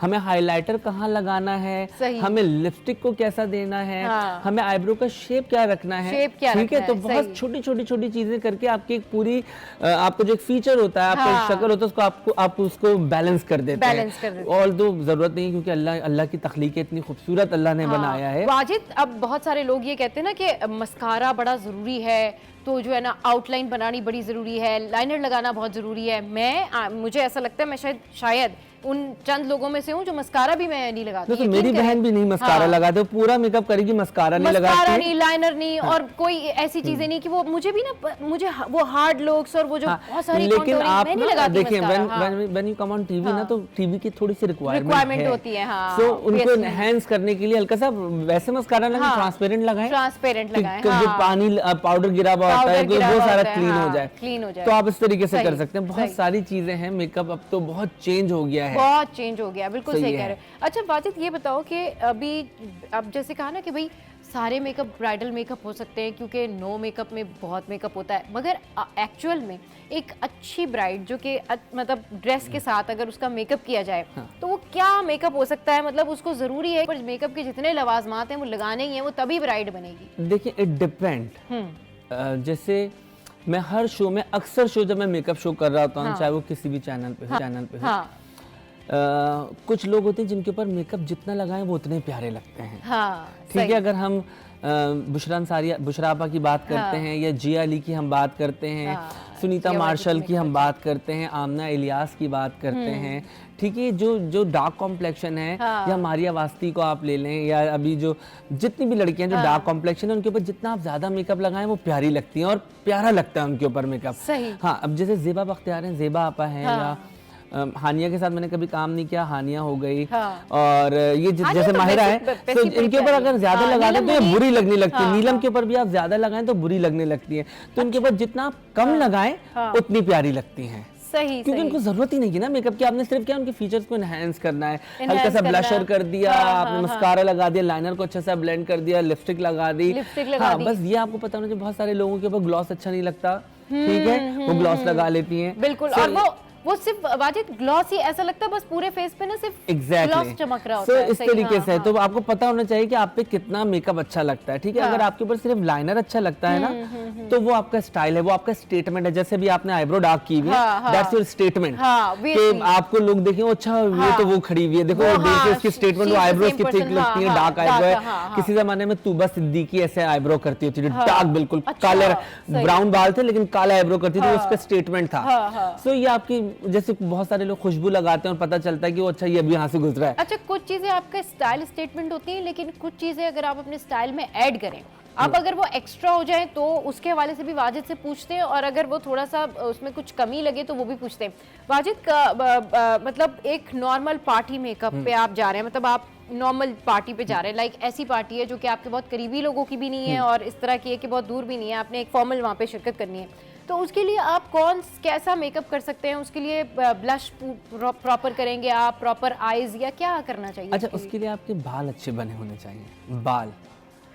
S16: हमें हाइलाइटर कहाँ लगाना है, हमें लिपस्टिक को कैसा देना है, हमें आईब्रो का शेप क्या रखना है, ठीक है। तो बहुत छोटी छोटी चीजें करके आपकी एक पूरी आपको जो एक फीचर होता है, आपका शक्ल होता है, उसको आप उसको बैलेंस कर देते हैं। और तो जरूरत नहीं, क्योंकि अल्लाह की तख्लीक इतनी खूबसूरत अल्लाह ने बनाया है।
S1: वाजिद, अब बहुत सारे लोग ये कहते हैं ना कि मस्कारा बड़ा जरूरी है, तो जो है ना आउटलाइन बनानी बड़ी ज़रूरी है, लाइनर लगाना बहुत ज़रूरी है। मुझे ऐसा लगता है मैं शायद उन चंद लोगों में से हूँ जो मस्कारा भी मैं नहीं लगाती।
S16: तो मेरी बहन भी नहीं मस्कारा लगाते, पूरा मेकअप करेगी, मस्कारा नहीं लगाती,
S1: मस्कारा नहीं, लाइनर नहीं, और कोई ऐसी चीजें नहीं कि वो मुझे भी ना, मुझे वो हार्ड लुक्स और वो जो बहुत सारी
S16: लेकिन आप
S1: मैं नहीं लगाती
S16: देखिए
S1: mascara.
S16: When you come on TV ना, तो टीवी की थोड़ी सी रिक्वायरमेंट
S1: होती है। हाँ,
S16: सो उनको एनहांस करने के लिए हल्का सा वैसे मस्कारा लगाएं, ट्रांसपेरेंट लगाएं,
S1: ट्रांसपेरेंट लगाएं,
S16: जो पानी पाउडर गिरा हुआ होता है वो सारा क्लीन हो जाए, तो आप इस तरीके से कर सकते हैं। बहुत सारी चीजें हैं, मेकअप अब तो बहुत चेंज हो गया है,
S1: बहुत चेंज हो गया, बिल्कुल सही कह रहे हो। अच्छा वाजिद, ये बताओ कि अभी अब जैसे कहा ना कि भाई सारे मेकअप ब्राइडल मेकअप हो सकते हैं क्योंकि नो मेकअप में बहुत मेकअप होता है, मगर एक्चुअल में एक अच्छी ब्राइड जो कि मतलब ड्रेस के साथ अगर उसका मेकअप किया जाए तो वो क्या मेकअप हो सकता है? मतलब उसको जरूरी है पर मेकअप के जितने लवाजमात हैं वो लगाने ही हैं, वो तभी ब्राइड बनेगी?
S16: देखिए इट डिपेंड, जैसे मैं हर शो में, अक्सर शो जब मैं मेकअप शो कर रहा होता हूँ, चाहे वो किसी भी चैनल पे हो, कुछ लोग होते हैं जिनके ऊपर मेकअप जितना लगाएं वो उतने प्यारे लगते हैं। ठीक है, अगर हम बुशरा आपा की बात करते हैं, या जिया अली की हम बात करते हैं, सुनीता मार्शल की हम बात करते हैं, आमना इलियास की बात करते हैं, ठीक है, जो डार्क कॉम्प्लेक्शन है, या मारिया वास्ती को आप ले लें, या अभी जो जितनी भी लड़कियां जो डार्क कॉम्प्लेक्शन है, उनके ऊपर जितना आप ज्यादा मेकअप लगाएं वो प्यारी लगती हैं और प्यारा लगता है उनके ऊपर मेकअप। हाँ, अब जैसे जेबा बख्तियार हैं, जेबा आपा हैं, या हानिया के साथ मैंने कभी काम नहीं किया, हानिया हो गई, और ये जैसे माहिरा है, तो इनके ऊपर अगर ज्यादा लगा दें तो ये बुरी लगने लगती है। नीलम के ऊपर भी आप ज्यादा लगाएं तो बुरी लगने लगती है, तो इनके ऊपर जितना कम लगाएं उतनी प्यारी लगती हैं।
S1: सही,
S16: क्योंकि उनको जरूरत ही नहीं है ना मेकअप की, आपने सिर्फ क्या उनके फीचर्स को एनहांस करना है, हल्का सा ब्लशर कर दिया, आपने मस्कारा लगा दिया, लाइनर को अच्छा सा ब्लेंड कर दिया, लिपस्टिक लगा दी, हाँ बस ये आपको पता होना चाहिए। बहुत सारे लोगों के ऊपर ग्लॉस अच्छा नहीं लगता, ठीक है, वो ग्लॉस लगा लेती हैं,
S1: बिल्कुल, और वो सिर्फ वाजिद ग्लॉस ही ऐसा लगता है, बस पूरे फेस पे ना सिर्फ ग्लॉस चमक रहा होता है।
S16: इस तरीके से तो आपको पता होना चाहिए कि आप पे कितना मेकअप अच्छा लगता है, ठीक है। अगर आपके ऊपर सिर्फ लाइनर अच्छा लगता है ना, तो वो आपका स्टाइल है, वो आपका स्टेटमेंट है। जैसे भी आपने आईब्रो डार्क की हुई है, दैट्स योर स्टेटमेंट, कि आपको लोग देखें अच्छा ये तो वो खड़ी हुई है, देखो इसकी स्टेटमेंट, वो आईब्रोज की थिक लगती है, डार्क आईब्रो है। किसी जमाने में तूबा सिद्दीकी ऐसे आईब्रो करती होती थी, डार्क बिल्कुल काले ब्राउन बाल थे लेकिन काला आईब्रो करती थी, उसका स्टेटमेंट था। सो ये आपकी, जैसे बहुत सारे लोग खुशबू लगाते हैं और पता चलता है कि वो अच्छा ये अभी यहाँ से गुजरा है।
S1: अच्छा, कुछ चीजें आपका स्टाइल स्टेटमेंट होती हैं, लेकिन कुछ चीजें अगर आप अपने स्टाइल में ऐड करें, आप अगर वो एक्स्ट्रा हो जाए तो उसके हवाले से भी वाजिद से पूछते हैं, और अगर वो थोड़ा सा उसमें कुछ कमी लगे तो वो भी पूछते हैं। वाजिद का मतलब एक नॉर्मल पार्टी मेकअप पे आप जा रहे हैं, मतलब आप नॉर्मल पार्टी पे जा रहे हैं, लाइक ऐसी पार्टी है जो कि आपके बहुत करीबी लोगों की भी नहीं है और इस तरह की है कि बहुत दूर भी नहीं है, आपने एक फॉर्मल वहाँ पे शिरकत करनी है, तो उसके लिए आप कैसा मेकअप कर सकते हैं? उसके लिए ब्लश प्रॉपर करेंगे आप, प्रॉपर आईज, या क्या करना चाहिए?
S16: अच्छा, उसके लिए आपके बाल अच्छे बने होने चाहिए, बाल,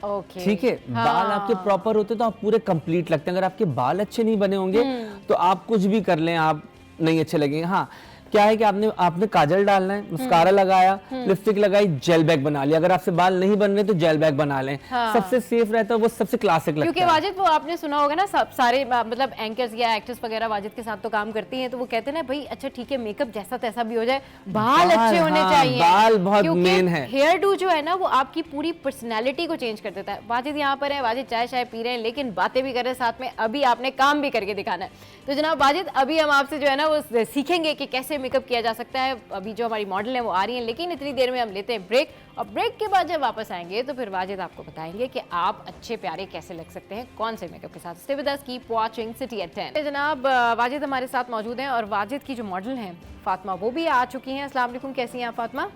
S1: ओके,
S16: ठीक है, बाल आपके प्रॉपर होते तो आप पूरे कंप्लीट लगते हैं। अगर आपके बाल अच्छे नहीं बने होंगे तो आप कुछ भी कर लें, आप नहीं अच्छे लगेंगे। हाँ, क्या है कि आपने काजल डालना है, मस्कारा लगाया, लिपस्टिक लगाई, जेल बैग बना लिया। अगर आपसे बाल नहीं बन रहे तो जेल बैग बना लें, सबसे सेफ रहता है, वो सबसे क्लासिक लगता है।
S1: क्योंकि वाजिद, वो आपने सुना होगा ना, सब सारे मतलब एंकर्स या एक्ट्रेस वगैरह वाजिद के साथ तो काम करती हैं, तो वो कहते हैं ना भाई अच्छा ठीक है, मेकअप जैसा तैसा भी हो जाए, बाल अच्छे होने चाहिए,
S16: बाल बहुत मेन है।
S1: हेयर डू जो है ना वो आपकी पूरी पर्सनैलिटी को चेंज कर देता है। वाजिद यहाँ पर है, वाजिद चाय पी रहे हैं लेकिन बातें भी कर रहे हैं साथ में, अभी आपने काम भी करके दिखाना है। तो जनाब वाजिद, अभी हम आपसे जो है ना वो सीखेंगे कि कैसे मेकअप किया जा सकता है। अभी जो हमारी मॉडल है वो आ रही हैं, लेकिन इतनी देर में हम लेते हैं ब्रेक, और ब्रेक के बाद जब वापस आएंगे तो फिर वाजिद आपको बताएंगे कि आप अच्छे प्यारे कैसे लग सकते हैं, कौन से मेकअप के साथ। Stay with us, keep watching city at 10। जनाब वाजिद हमारे साथ मौजूद हैं, और वाजिद की जो मॉडल हैं फातिमा, वो भी आ चुकी हैं। अस्सलाम वालेकुम, कैसी हैं आप फातिमा?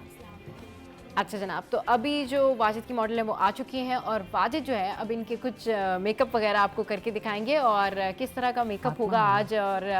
S1: अच्छा जनाब, तो अभी जो वाजिद की मॉडल है वो आ चुकी हैं, और वाजिद जो है अब इनके कुछ मेकअप वगैरह आपको करके दिखाएंगे, और किस तरह का मेकअप होगा आज, और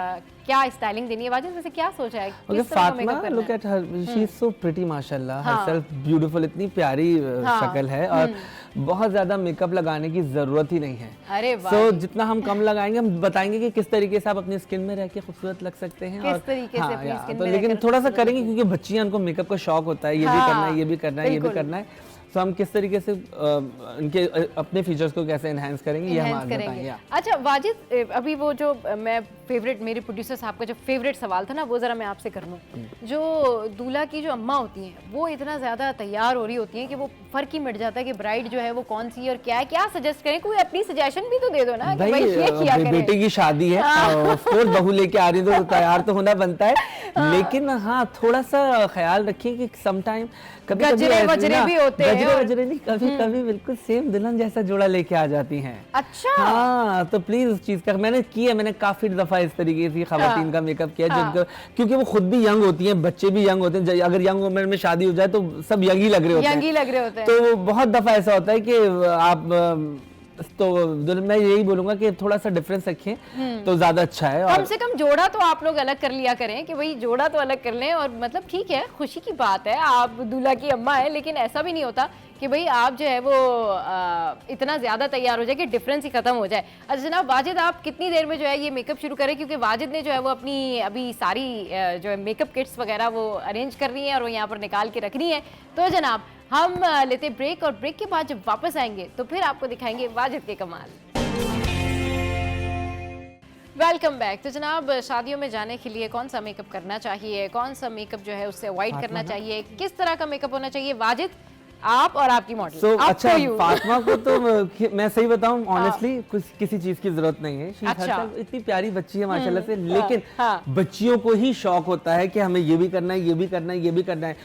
S1: क्या स्टाइलिंग देनी है। वाजिद वैसे क्या सोचा है, किस तरह का मेकअप करना है?
S16: Look at her, she is so pretty माशाल्लाह, हरसेल्फ ब्यूटीफुल, इतनी प्यारी शक्ल है, और बहुत ज्यादा मेकअप लगाने की जरूरत ही नहीं है।
S1: अरे वाह,
S16: सो जितना हम कम लगाएंगे, हम बताएंगे कि किस तरीके से आप अपनी स्किन में रह के खूबसूरत लग सकते हैं,
S1: किस तरीके से अपनी स्किन
S16: तो
S1: में
S16: लेकिन थोड़ा सा करेंगे क्योंकि बच्चियां, उनको मेकअप का शौक होता है, ये भी करना है, ये भी करना है, ये भी करना है। तो हम किस तरीके से उनके अपने फीचर्स को कैसे एनहांस करेंगे ये हम आज बताएंगे।
S1: अच्छा वाजिद, अभी वो जो मैं फेवरेट, मेरे प्रोड्यूसर साहब का जो फेवरेट सवाल था ना, वो जरा मैं आपसे कर लूँ। जो दूल्हा की जो अम्मा होती हैं वो इतना ज्यादा तैयार हो रही होती हैं कि वो फर्क ही मिट जाता है कि ब्राइड जो है वो कौन सी है और क्या है। क्या सजेस्ट करें, कोई अपनी सजेशन भी तो दे दो ना कि भाई ये किया करें।
S16: बेटे की शादी है, ऑफ कोर्स बहू लेके आ रही है तो तैयार तो होना बनता है, लेकिन हाँ थोड़ा सा ख्याल रखिए कि सम टाइम कभी
S1: गजरे वजरे भी होते हैं,
S16: गजरे वजरे नहीं, कभी कभी बिल्कुल सेम दुल्हन जैसा जोड़ा लेके आ जाती हैं।
S1: अच्छा
S16: हाँ, तो प्लीज उस चीज का मैंने किया, मैंने काफी दफा इस तरीके से खवातीन का मेकअप किया, जिनको क्योंकि वो खुद भी यंग होती हैं, बच्चे भी यंग होते हैं, अगर यंग उम्र में शादी हो जाए तो सब यंग ही लग रहे होते हैं। तो बहुत दफा ऐसा होता है कि आप तो मैं यही बोलूंगा कि थोड़ा सा डिफरेंस रखें तो ज्यादा अच्छा है।
S1: कम से कम जोड़ा तो आप लोग अलग कर लिया करें कि भाई जोड़ा तो अलग कर लें, और मतलब ठीक है, खुशी की बात है, आप दूल्हा की अम्मा है, लेकिन ऐसा भी नहीं होता कि भाई आप जो है वो इतना ज्यादा तैयार हो जाए कि डिफरेंस ही खत्म हो जाए। अच्छा जनाब वाजिद, आप कितनी देर में जो है ये मेकअप शुरू करें, क्योंकि वाजिद ने जो है वो अपनी अभी सारी जो है मेकअप किट्स वगैरह वो अरेंज कर रही हैं और वो यहाँ पर निकाल के रख रही हैं। तो जनाब हम लेते ब्रेक, और ब्रेक के बाद जब वापस आएंगे तो फिर आपको दिखाएंगे वाजिद के कमाल। Welcome back. तो जनाब शादियों में जाने के लिए कौन सा मेकअप करना चाहिए, कौन सा मेकअप जो है उससे अवॉइड करना चाहिए, किस तरह का मेकअप होना चाहिए, वाजिद आप और आपकी मॉडल।
S16: अच्छा फातिमा को तो मैं सही बताऊं ऑनेस्टली कुछ किसी चीज की जरूरत नहीं है। अच्छा। इतनी प्यारी बच्ची है माशाल्लाह से, लेकिन बच्चियों को ही शौक होता है कि हमें ये भी करना है, ये भी करना है, ये भी करना है,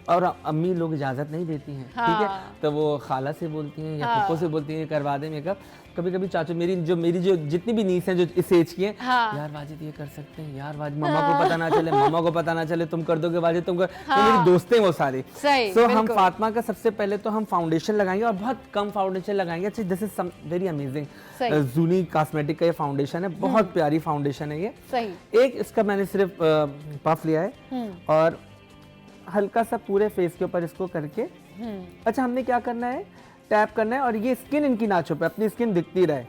S16: और अम्मी लोग इजाजत नहीं देती हैं। ठीक है, तो वो खाला से बोलती हैं या पप्पो से बोलती हैं करवा दे मेकअप। कभी कभी चाचू मेरी जो जितनी भी नीस हैं जो इस एज की हैं, यार वाजिद ये कर सकते हैं, यार वाजिद मम्मा को पता ना चले, मम्मा को पता ना चले, तुम कर दोगे वाजिद, तुम कर। तो मेरी दोस्तें वो सारी। सो हम फातिमा का सबसे पहले तो हम फाउंडेशन लगाएंगे और बहुत कम फाउंडेशन लगाएंगे। अच्छा this is very amazing Juni cosmetic का ये फाउंडेशन है, बहुत प्यारी फाउंडेशन है ये। एक इसका मैंने सिर्फ पफ लिया है और हल्का सा पूरे फेस के ऊपर इसको करके। अच्छा हमने क्या करना है, टैप करना है और ये स्किन इनकी ना छुपे, अपनी स्किन दिखती रहे।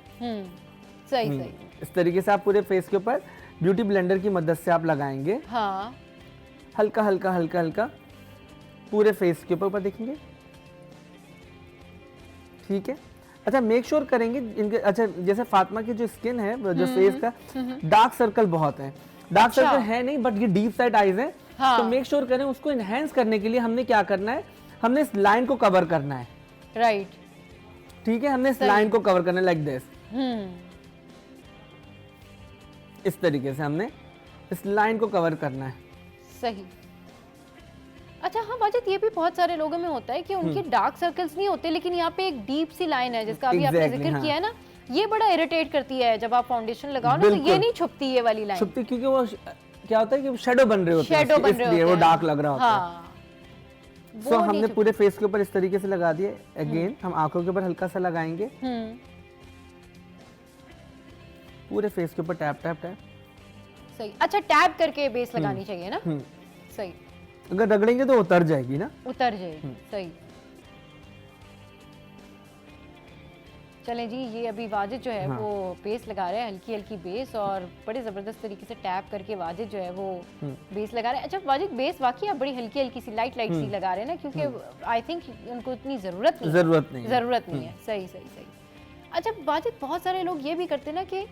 S1: सही
S16: इस तरीके से आप पूरे फेस के ऊपर ब्यूटी ब्लेंडर की मदद से आप लगाएंगे। हल्का हल्का हल्का हल्का पूरे फेस के ऊपर देखेंगे। ठीक है, अच्छा मेक श्योर करेंगे इनके। अच्छा जैसे फातिमा की जो स्किन है, जो फेस का डार्क सर्कल बहुत है, डार्क सर्कल है नहीं बट ये डीप साइड आईज है। तो मेक श्योर करें उसको इनहेंस करने के लिए हमने क्या करना है, हमने इस लाइन को कवर करना है।
S1: राइट
S16: ठीक है, हमने इस लाइन को कवर करना है लाइक दिस। इस तरीके से हमने इस लाइन को कवर करना है।
S1: सही। अच्छा हाँ वाजिद, ये भी बहुत सारे लोगों में होता है कि उनके डार्क सर्कल्स नहीं होते, लेकिन यहाँ पे एक डीप सी लाइन है जिसका अभी आपने जिक्र किया है ना, ये बड़ा इरिटेट करती है जब आप फाउंडेशन लगाओ ना, तो ये नहीं छुपती ये वाली लाइन।
S16: छुपती क्योंकि वो क्या होता है कि शेडो बन रहे होते हैं, इसलिए वो डार्क लग रहा होता है। सो हमने पूरे फेस के ऊपर इस तरीके से लगा दिए। अगेन हम आंखों के ऊपर हल्का सा लगाएंगे, पूरे फेस के ऊपर टैप टैप टैप।
S1: सही। अच्छा टैप करके बेस लगानी चाहिए ना। सही।
S16: अगर रगड़ेंगे तो उतर जाएगी ना,
S1: उतर जाएगी। सही। चलें जी, ये अभी वाजिद जो है वो बेस लगा रहे हैं, हल्की हल्की बेस, और बड़े ज़बरदस्त तरीके से टैप करके वाजिद जो है वो बेस लगा रहे हैं। अच्छा वाजिद बेस वाकई आप बड़ी हल्की हल्की सी लाइट सी लगा रहे हैं ना, क्योंकि आई थिंक उनको इतनी ज़रूरत नहीं है। सही सही सही। अच्छा वाजिद, बहुत सारे लोग ये भी करते हैं ना कि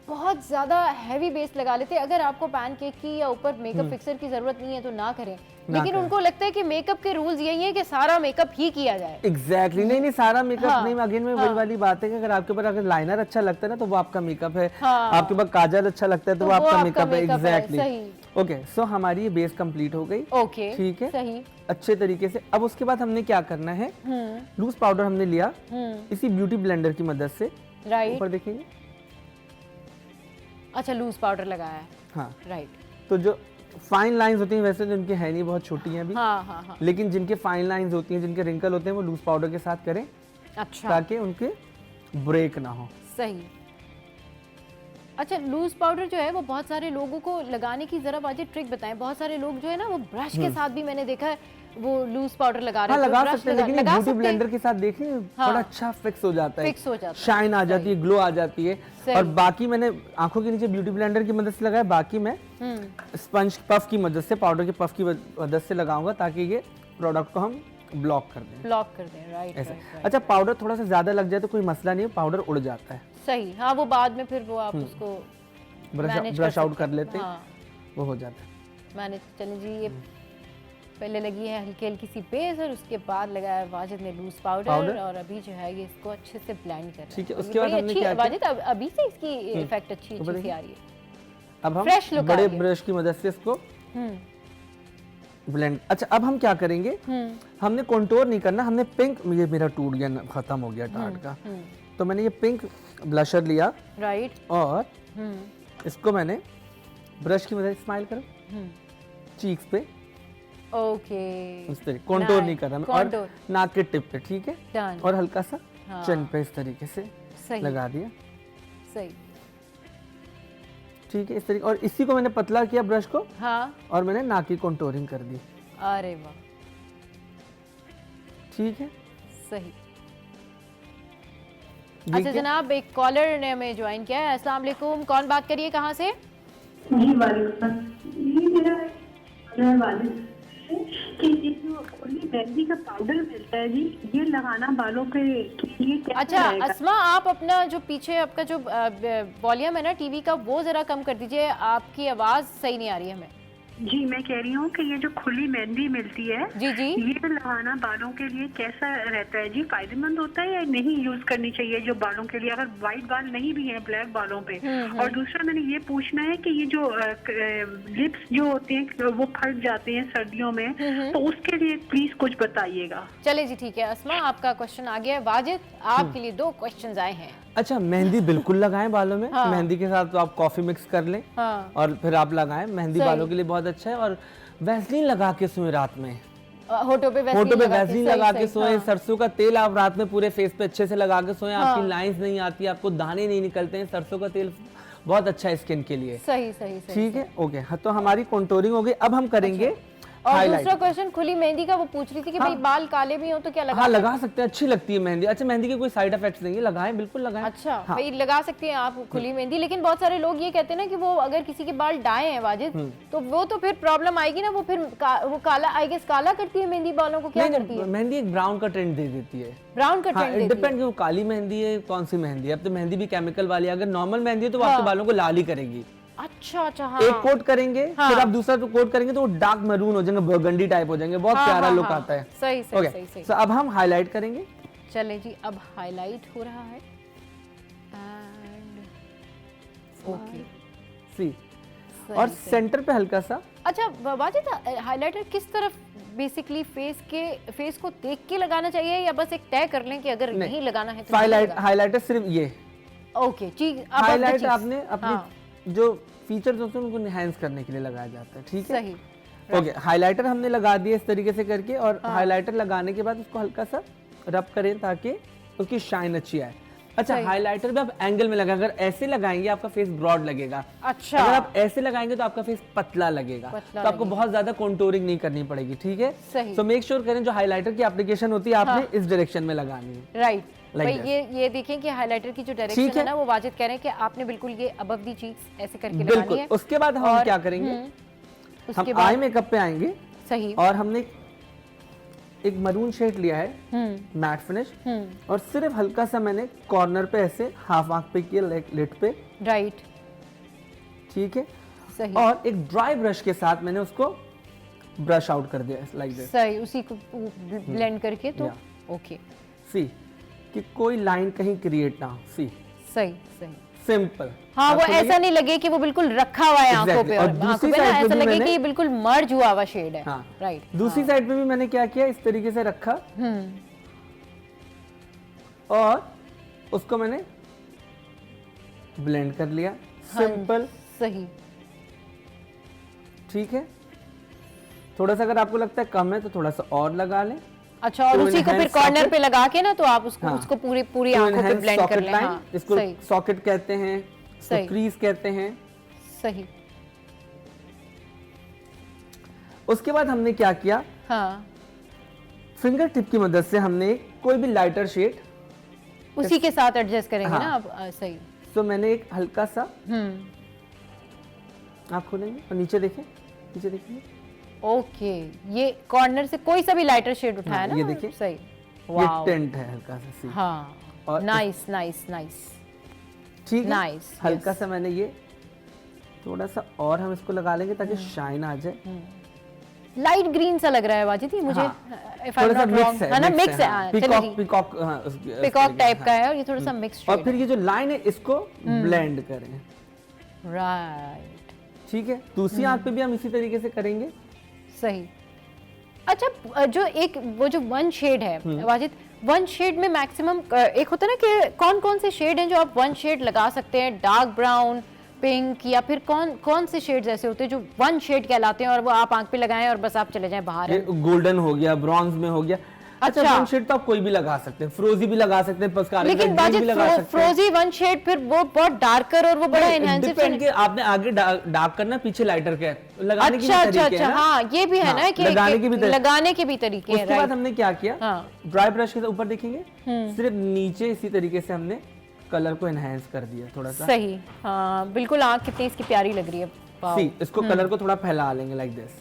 S1: बहुत ज़्यादा हैवी बेस लगा लेते हैं। अगर आपको पैनकेक की या ऊपर मेकअप फिक्सर की ज़रूरत नहीं है तो ना करें, लेकिन उनको लगता है कि मेकअप के रूल्स यही है कि सारा मेकअप ही किया जाए।
S16: एग्जैक्टली नहीं सारा मेकअप नहीं। अगेन में वही वाली बात है कि अगर आपके ऊपर अगर लाइनर अच्छा लगता है ना तो वो आपका मेकअप है, आपके ऊपर काजल अच्छा लगता है तो वो आपका मेकअप है। एग्जैक्टली। ओके, सो हमारी ये बेस कंप्लीट हो गई।
S1: ओके,
S16: ठीक है,
S1: सही,
S16: अच्छे तरीके से। अब उसके बाद हमने क्या करना है, लूज पाउडर हमने लिया इसी ब्यूटी ब्लेंडर की मदद से।
S1: राइट,
S16: ऊपर देखेंगे।
S1: अच्छा लूज पाउडर लगाया है।
S16: हाँ
S1: राइट।
S16: तो जो फाइन लाइंस होती हैं वैसे तो इनकी है नहीं, बहुत छोटी हैं अभी।
S1: हाँ।
S16: लेकिन जिनके फाइन लाइंस होती हैं, जिनके रिंकल होते हैं, वो लूज पाउडर के साथ करें।
S1: अच्छा,
S16: ताकि उनके ब्रेक ना हो।
S1: सही। अच्छा लूज पाउडर जो है वो बहुत सारे लोगों को लगाने की जरा वाजिद ट्रिक बताएं। बहुत सारे लोग जो है ना वो ब्रश के साथ भी मैंने देखा है वो लूज पाउडर लगा रहे हैं।
S16: लगा सकते हैं, लेकिन ब्यूटी ब्लेंडर के साथ देखिए बड़ा अच्छा फिक्स हो जाता है, शाइन आ जाती है, ग्लो आ जाती है। और बाकी मैंने आंखों के नीचे ब्यूटी ब्लेंडर की मदद से लगाया, बाकी मैं स्पंज पफ की मदद से, पाउडर के पफ की मदद से लगाऊंगा ताकि ये प्रोडक्ट को हम ब्लॉक कर दें,
S1: राइट
S16: ऐसे।
S1: राइट।
S16: अच्छा, पाउडर थोड़ा सा ज्यादा लग जाए तो कोई मसला नहीं है, पाउडर उड़ जाता है।
S1: सही, हाँ वो बाद में फिर वो आप उसको
S16: ब्रश आउट कर लेते हैं,
S1: हाँ।
S16: वो हो जाता है
S1: मैंने, चलिए जी, ये पहले लगी है हल्की हल्की सी बेस और उसके बाद लगाया वाजिद ने लूज पाउडर और अभी जो है ये इसको अच्छे से ब्लेंड कर रहे हैं।
S16: ठीक है, उसके बाद हमने क्या किया?
S1: वाजिद अभी से इसकी इफेक्ट अच्छी सी आ रही है।
S16: अब हम
S1: फ्रेश लुक
S16: बड़े ब्रश की मदद से इसको ब्लेंड। अच्छा, अब हम क्या करेंगे, हमने कंटूर नहीं करना, हमने पिंक, ये मेरा टूट गया, खत्म हो गया टार्ट का, तो मैंने ये पिंक ब्लशर लिया,
S1: राइट,
S16: और इसको मैंने ब्रश की मदद से स्माइल करो चीक्स पे,
S1: ओके,
S16: इस तरीके कंटूर नहीं कर रहा मैं, और नाक के टिप पे, ठीक है, और हल्का सा चिन पे इस तरीके से लगा दिया,
S1: सही,
S16: ठीक है, इस तरीके। और इसी को मैंने पतला किया ब्रश को,
S1: हाँ,
S16: और मैंने नाक की कंटूरिंग कर दी।
S1: अरे वाह,
S16: ठीक है,
S1: सही। अच्छा जनाब, एक कॉलर ने हमें ज्वाइन किया है। अस्सलाम वालेकुम, कौन बात करिए, कहाँ से?
S17: जी वालेकुम, मेरा वालिद कि ये जो खुली मेहंदी का पाउडर मिलता है जी, ये लगाना बालों के लिए क्या?
S1: अच्छा अस्मा, आप अपना जो पीछे आपका जो वॉल्यूम है ना टीवी का, वो जरा कम कर दीजिए, आपकी आवाज सही नहीं आ रही है हमें।
S17: जी मैं कह रही हूँ कि ये जो खुली मेहंदी मिलती है
S1: जी जी,
S17: ये लगाना बालों के लिए कैसा रहता है जी? फायदेमंद होता है या नहीं यूज करनी चाहिए जो बालों के लिए, अगर व्हाइट बाल नहीं भी है, ब्लैक बालों पे? और दूसरा मैंने ये पूछना है कि ये जो लिप्स जो होते हैं वो फट जाते हैं सर्दियों में, तो उसके लिए प्लीज कुछ बताइएगा।
S1: चले जी, ठीक है अस्मा, आपका क्वेश्चन आ गया है। वाजिद, आपके लिए 2 क्वेश्चन आए हैं।
S16: अच्छा, मेहंदी बिल्कुल लगाएं बालों में, हाँ। मेहंदी के साथ तो आप कॉफी मिक्स कर लें, हाँ। और फिर आप लगाएं, मेहंदी बालों के लिए बहुत अच्छा है। और वैसलीन लगा के सोएं रात में,
S1: होठों पे वैसलीन
S16: लगा के सोएं, हाँ। सरसों का तेल आप रात में पूरे फेस पे अच्छे से लगा के सोएं, हाँ। आपकी लाइंस नहीं आती, आपको दाने नहीं निकलते हैं, सरसों का तेल बहुत अच्छा है स्किन के लिए।
S1: सही,
S16: ठीक है, ओके, हाँ, तो हमारी कंटूरिंग हो गई। अब हम करेंगे
S1: और दूसरा क्वेश्चन खुली मेहंदी का, वो पूछ रही थी कि भाई बाल काले भी हो तो क्या लगा?
S16: हाँ, लगा सकते हैं, अच्छी लगती है मेहंदी। अच्छा, मेहंदी के कोई साइड इफेक्ट्स नहीं है, लगाएं, बिल्कुल लगाएं।
S1: अच्छा, भाई लगा सकते हैं आप खुली मेहंदी, लेकिन बहुत सारे लोग ये कहते हैं ना कि वो अगर किसी के बाल डाए हैं वाजिद, तो वो तो फिर प्रॉब्लम आएगी ना, वो फिर वो काला, आई गेस काला करती है मेहंदी बालों को, क्या करती है?
S16: मेहंदी एक ब्राउन का ट्रेंड दे देती है,
S1: ब्राउन का ट्रेंड देती है,
S16: डिपेंड वो काली मेहंदी है कौन सी मेहंदी है। अब तो मेहंदी भी केमिकल वाली है, अगर नॉर्मल मेहंदी है तो आपके बालों को लाल ही करेगी।
S1: अच्छा, हाँ।
S16: एक कोट करेंगे, फिर आप दूसरा कोट करेंगे तो वो डार्क मैरून हो जाएंगे, बर्गंडी टाइप हो जाएंगे, बहुत प्यारा लुक आता है।
S1: सही।
S16: तो अब हम हाईलाइट करेंगे।
S1: चले जी, अब हाईलाइट हो रहा है, ओके,
S16: सी, और सेंटर पे हल्का सा।
S1: अच्छा वाजिद, हाईलाइटर किस तरफ बेसिकली फेस को देख के लगाना चाहिए, या बस एक तय कर लें कि अगर नहीं लगाना है तो
S16: हाईलाइटर सिर्फ ये,
S1: ओके, ठीक,
S16: हाईलाइट आपने अपनी जो फीचर्स होते हैं उनको एनहांस करने के लिए लगाया जाता है, ठीक है,
S1: सही,
S16: ओके। हाइलाइटर हमने लगा दिया इस तरीके से करके, और हाइलाइटर लगाने के बाद उसको हल्का सा रब करें ताकि उसकी शाइन अच्छी आए। अच्छा, हाइलाइटर भी आप एंगल में लगाएं, अगर ऐसे लगाएंगे आपका फेस ब्रॉड लगेगा,
S1: अच्छा,
S16: अगर आप ऐसे लगाएंगे तो आपका फेस पतला लगेगा, तो आपको बहुत ज्यादा कंटूरिंग नहीं करनी पड़ेगी, ठीक है। सो मेक श्योर करें जो हाइलाइटर की एप्लीकेशन होती है आपने इस डायरेक्शन में लगानी है,
S1: राइट। भाई ये देखें कि हाइलाइटर की जो डायरेक्शन है ना, वो वाजिद कह रहे हैं कि आपने बिल्कुल ये अबव दी चीक्स ऐसे करके लगानी है।
S16: उसके बाद हम क्या करेंगे, हम आई मेकअप पे आएंगे,
S1: सही,
S16: और हमने एक मरून शेड लिया है मैट फिनिश, और सिर्फ हल्का सा मैंने कॉर्नर पे ऐसे हाफ आंख पे किया, लिट पे,
S1: राइट,
S16: ठीक है,
S1: सही।
S16: और एक ड्राई ब्रश के साथ मैंने उसको ब्रश आउट कर दिया लाइक दिस,
S1: सही, उसी को ब्लेंड करके, तो ओके,
S16: सी कि कोई लाइन कहीं क्रिएट ना हो, सी,
S1: सही,
S16: सिंपल,
S1: हाँ, वो ऐसा नहीं लगे कि वो बिल्कुल रखा हुआ है आंखों पे, और दूसरी साइड पे ऐसा लगे कि ये बिल्कुल मर्ज हुआ हुआ शेड है, राइट।
S16: दूसरी साइड पे भी मैंने क्या किया, इस तरीके से रखा, और उसको मैंने ब्लेंड कर लिया, सिंपल,
S1: सही,
S16: ठीक है। थोड़ा सा अगर आपको लगता है कम है तो थोड़ा सा और लगा लें।
S1: अच्छा, और उसी को फिर कॉर्नर पे लगा के ना, तो आप उसको पूरी आंखों पे ब्लेंड कर लें, हाँ,
S16: इसको सॉकेट कहते हैं, क्रीज कहते हैं,
S1: सही।
S16: उसके बाद हमने क्या किया,
S1: हाँ,
S16: फिंगर टिप की मदद से हमने कोई भी लाइटर शेड
S1: उसी के साथ एडजस्ट करेंगे, हाँ, ना आप, सही।
S16: तो मैंने एक हल्का सा, आप खोलेंगे और नीचे देखें,
S1: ओके, ये कॉर्नर से कोई सा भी लाइटर शेड उठाया ना,
S16: ये देखिए
S1: सही,
S16: ये टेंट है हल्का सा सी।
S1: हाँ,
S16: और
S1: नाइस नाइस नाइस,
S16: ठीक है,
S1: नाइस,
S16: हल्का सा मैंने ये थोड़ा सा और हम इसको लगा लेंगे ताकि शाइन आ जाए।
S1: लाइट ग्रीन सा लग रहा है वाजिद, ये मुझे if I'm
S16: थोड़ा सा
S1: not
S16: मिक्स
S1: wrong,
S16: है,
S1: है ना, मिक्स है, पिकॉक टाइप का है और ये थोड़ा सा मिक्स।
S16: और फिर ये जो लाइन है इसको ब्लेंड करें,
S1: राइट,
S16: ठीक है। दूसरी आंख पे भी हम इसी तरीके से करेंगे,
S1: सही। अच्छा, जो एक वो जो वन शेड है वाजिद, वन शेड में मैक्सिमम एक होता है ना कि कौन कौन से शेड हैं जो आप वन शेड लगा सकते हैं, डार्क ब्राउन, पिंक, या फिर कौन कौन से शेड्स ऐसे होते हैं जो वन शेड कहलाते हैं और वो आप आंख पे लगाएं और बस आप चले जाएं बाहर?
S16: गोल्डन हो गया, ब्रॉन्ज में हो गया। अच्छा, वन शेड तो आप कोई भी लगा सकते हैं, फ्रोजी भी लगा सकते हैं, पस्कारी
S1: लेकिन फ्रोजी वन शेड फिर वो बहुत डार्कर और वो बड़ा एनहांसिव
S16: डिपेंड कि आपने आगे डार्क करना, पीछे लाइटर के लगाने के भी तरीके हैं ना।
S1: हाँ, ये भी है ना कि लगाने के भी तरीके हैं।
S16: उसके बाद हमने क्या किया, ड्राई ब्रश के ऊपर देखेंगे सिर्फ नीचे इसी तरीके से हमने कलर को एनहांस कर दिया थोड़ा सा,
S1: सही। हाँ, बिल्कुल, आंख कितनी इसकी प्यारी लग रही है।
S16: सी, इसको कलर को थोड़ा फैला लेंगे लाइक दिस,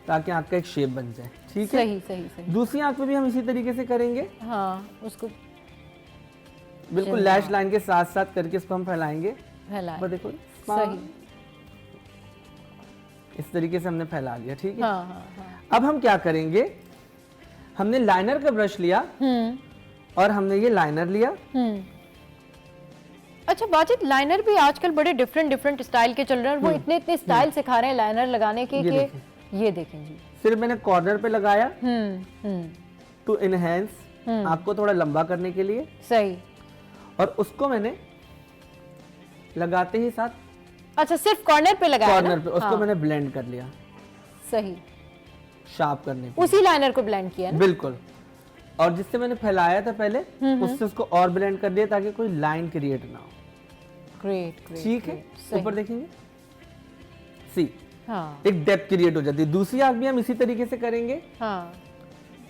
S16: ताकि आंख का एक शेप बन जाए, ठीक है।
S1: सही सही सही।
S16: दूसरी आंख पे भी हम इसी तरीके से करेंगे,
S1: हाँ, उसको
S16: बिल्कुल लैश लाइन के साथ साथ करके इसको हम फैलाएंगे, देखो
S1: सही,
S16: इस तरीके से हमने फैला लिया, ठीक है।
S1: हाँ, हाँ, हाँ।
S16: अब हम क्या करेंगे, हमने लाइनर का ब्रश लिया और हमने ये लाइनर लिया।
S1: अच्छा वाजिद, लाइनर भी आजकल बड़े डिफरेंट स्टाइल के चल रहे हैं और वो इतने स्टाइल सिखा रहे हैं लाइनर लगाने के, ये देखें जी,
S16: सिर्फ मैंने कॉर्नर पे लगाया टू एनहांस, आपको थोड़ा लंबा करने के लिए,
S1: सही।
S16: और उसको मैंने लगाते ही साथ,
S1: अच्छा, सिर्फ कॉर्नर पे लगाया,
S16: कॉर्नर पे उसको मैंने ब्लेंड कर लिया,
S1: सही,
S16: शार्प करने,
S1: उसी लाइनर को ब्लेंड किया ना,
S16: बिल्कुल। और जिससे मैंने फैलाया था पहले, उससे उसको और ब्लेंड कर दिया ताकि कोई लाइन क्रिएट ना हो।
S1: ग्रेट,
S16: ठीक है, ऊपर देखेंगे, सी,
S1: हाँ,
S16: एक डेप्थ क्रिएट हो जाती है। दूसरी आंख भी हम इसी तरीके से करेंगे।
S1: हाँ,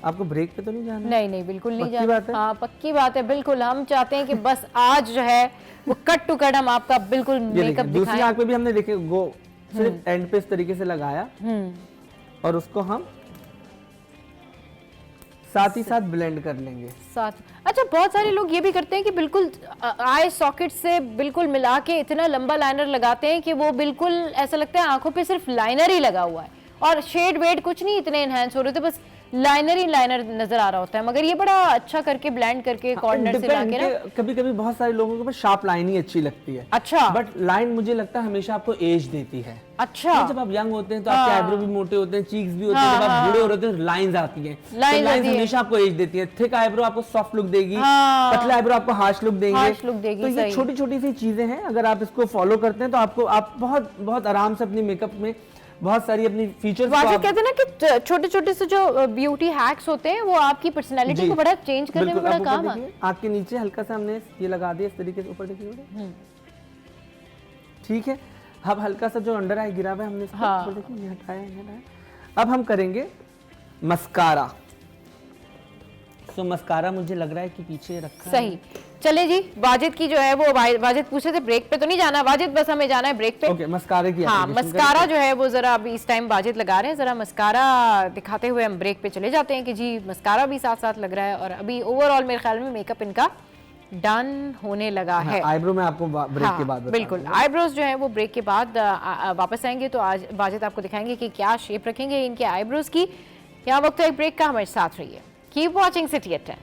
S16: आपको ब्रेक पे तो नहीं जाना?
S1: नहीं, बिल्कुल नहीं जाना। हाँ, पक्की बात है, बिल्कुल। हम चाहते हैं कि बस आज जो है वो कट टू कट हम आपका बिल्कुल मेकअप दिखाएं।
S16: दूसरी आंख पे भी हमने देखे वो सिर्फ एंड पे इस तरीके से लगाया और उसको हम साथ ही साथ ब्लेंड कर लेंगे
S1: साथ। अच्छा, बहुत सारे लोग ये भी करते हैं कि बिल्कुल आई सॉकेट से बिल्कुल मिला के इतना लंबा लाइनर लगाते हैं कि वो बिल्कुल ऐसा लगता है आंखों पे सिर्फ लाइनर ही लगा हुआ है और शेड वेड कुछ नहीं इतने एनहांस हो रहे थे, बस लाइनर ही लाइनर नजर आ रहा होता है। मगर ये बड़ा अच्छा करके ब्लेंड करके कॉर्नर से लाके ना,
S16: कभी कभी बहुत सारे लोगों को बस शार्प लाइन ही अच्छी लगती है।
S1: अच्छा,
S16: बट लाइन मुझे लगता है हमेशा आपको एज देती है।
S1: अच्छा,
S16: जब आप यंग होते हैं तो आपके आईब्रो भी मोटे होते हैं, चीक्स भी होते हैं, जब आप बूढ़े हो रहे हैं तो लाइंस आती हैं, तो लाइंस हमेशा आपको एज देती है। थिक आईब्रो आपको सॉफ्ट लुक देगी, पतला आईब्रो आपको हार्श लुक देंगे। तो ये छोटी छोटी सी चीजें हैं, अगर आप इसको फॉलो करते हैं तो आप बहुत बहुत आराम से अपनी मेकअप में बहुत सारी अपनी फीचर्स
S1: कहते हैं ना कि छोटे छोटे से जो ब्यूटी हैक्स होते हैं वो आपकी पर्सनालिटी को बड़ा चेंज करने में बड़ा काम आता है।
S16: आँख के नीचे हल्का सा हमने ये लगा दिया इस तरीके से, ऊपर देखिए, ठीक है। अब हल्का सा जो अंडर आई गिरा हुआ है हमने इसको ऊपर देखिए हटाया। अब हम करेंगे मस्कारा। तो मस्कारा मुझे लग रहा है कि पीछे रखा
S1: सही। चले जी, वाजिद की जो है वो वाजिद पूछे थे ब्रेक पे तो नहीं जाना वाजिद, बस हमें जाना है ब्रेक पे।
S16: ओके, मस्कारा की
S1: हाँ, मस्कारा जो है वो जरा अभी इस टाइम वाजिद लगा रहे हैं, जरा मस्कारा दिखाते हुए हम ब्रेक पे चले जाते हैं कि जी मस्कारा भी साथ साथ लग रहा है और अभी ओवरऑल मेरे ख्याल में मेकअप इनका डन होने लगा है।
S16: आईब्रो में आपको ब्रेक के बाद
S1: बिल्कुल, आईब्रोज जो है वो ब्रेक के बाद वापस आएंगे तो आज वाजिद आपको दिखाएंगे कि क्या शेप रखेंगे इनके आईब्रोज की। यहाँ वक्त एक ब्रेक का, हमारे साथ रहिए। Keep watching city at 10।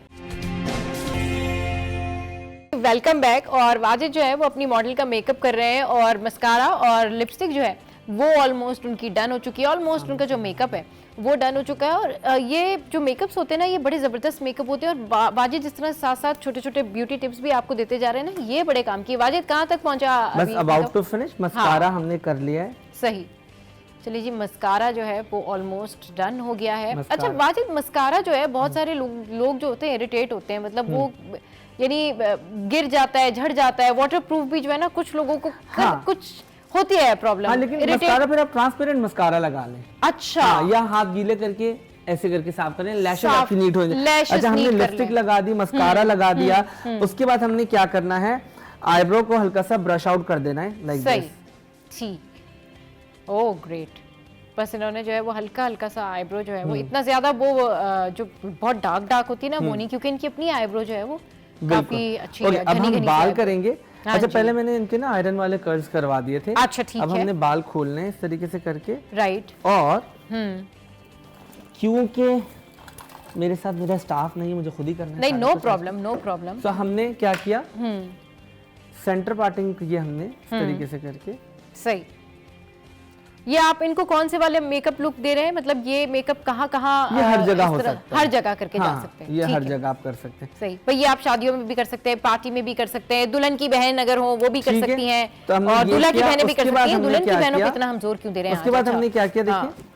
S1: Welcome back. और वाजिद जो है वो अपनी मॉडल का मेकअप कर रहे हैं और मस्कारा और लिपस्टिक जो है वो ऑलमोस्ट उनकी डन हो चुकी है। ऑलमोस्ट उनका जो मेकअप है वो डन हो चुका है। और ये जो मेकअप्स होते हैं ना, ये बड़े ज़बरदस्त मेकअप होते हैं। और वाजिद जिस तरह साथ साथ छोटे छोटे ब्यूटी टिप्स भी आपको देते जा रहे हैं ना, ये बड़े काम किए। वाजिद कहाँ तक पहुंचा?
S16: बस अबाउट टू फिनिश। मस्कारा हमने कर लिया है।
S1: सही। चलिए जी, मस्कारा जो है वो ऑलमोस्ट डन हो गया है। अच्छा वाजिद, मस्कारा जो है बहुत सारे लोग जो होते हैं इरिटेट होते हैं, मतलब वो यानी गिर जाता है, झड़ जाता है। वाटरप्रूफ भी जो है ना, कुछ लोगों को कुछ होती है प्रॉब्लम।
S16: लेकिन मस्कारा फिर आप ट्रांसपेरेंट मस्कारा लगा लें।
S1: अच्छा,
S16: या हाथ गीले करके ऐसे करके साफ करें, लैशेस आपकी नीट हो जाए। अच्छा, हमने लिपस्टिक लगा दी, मस्कारा लगा दिया, उसके बाद हमने क्या करना है, आईब्रो को हल्का सा ब्रश आउट कर देना है लाइक दिस।
S1: ठीक। Oh great. बस इन्होंने जो है वो हल्का हल्का सा आईब्रो जो है वो इतना ज्यादा वो जो बहुत डार्क होती है ना वो नहीं, क्योंकि इनकी अपनी आईब्रो जो है वो काफी अच्छी है।
S16: अब हम बाल करेंगे।
S1: हाँ
S16: अच्छा, पहले मैंने इनके ना आयरन वाले कर्ल्स करवा दिए थे।
S1: अच्छा ठीक है।
S16: अब हमने बाल खोलने हैं इस तरीके से करके।
S1: राइट।
S16: और क्योंकि मेरे साथ मेरा स्टाफ नहीं, मुझे खुद ही करना है।
S1: नहीं, नो प्रॉब्लम, नो प्रॉब्लम।
S16: तो हमने क्या किया, सेंटर पार्टिंग किया हमने इस तरीके से करके।
S1: सही। ये आप इनको कौन से वाले मेकअप लुक दे रहे हैं, मतलब ये मेकअप कहाँ कहाँ?
S16: ये हर जगह हो सकता है,
S1: हर जगह करके
S16: हाँ,
S1: जा सकते हैं।
S16: ये हर जगह आप कर सकते हैं।
S1: सही। पर ये आप शादियों में भी कर सकते हैं, पार्टी में भी कर सकते हैं, दुल्हन की बहन अगर हो वो भी कर सकती हैं,
S16: तो
S1: और दूल्हा की बहनें भी कर सकती हैं। दुल्हन की बहनों को इतना हम जोर क्यों दे रहे हैं?
S16: उसके बाद हमने क्या किया, देखिए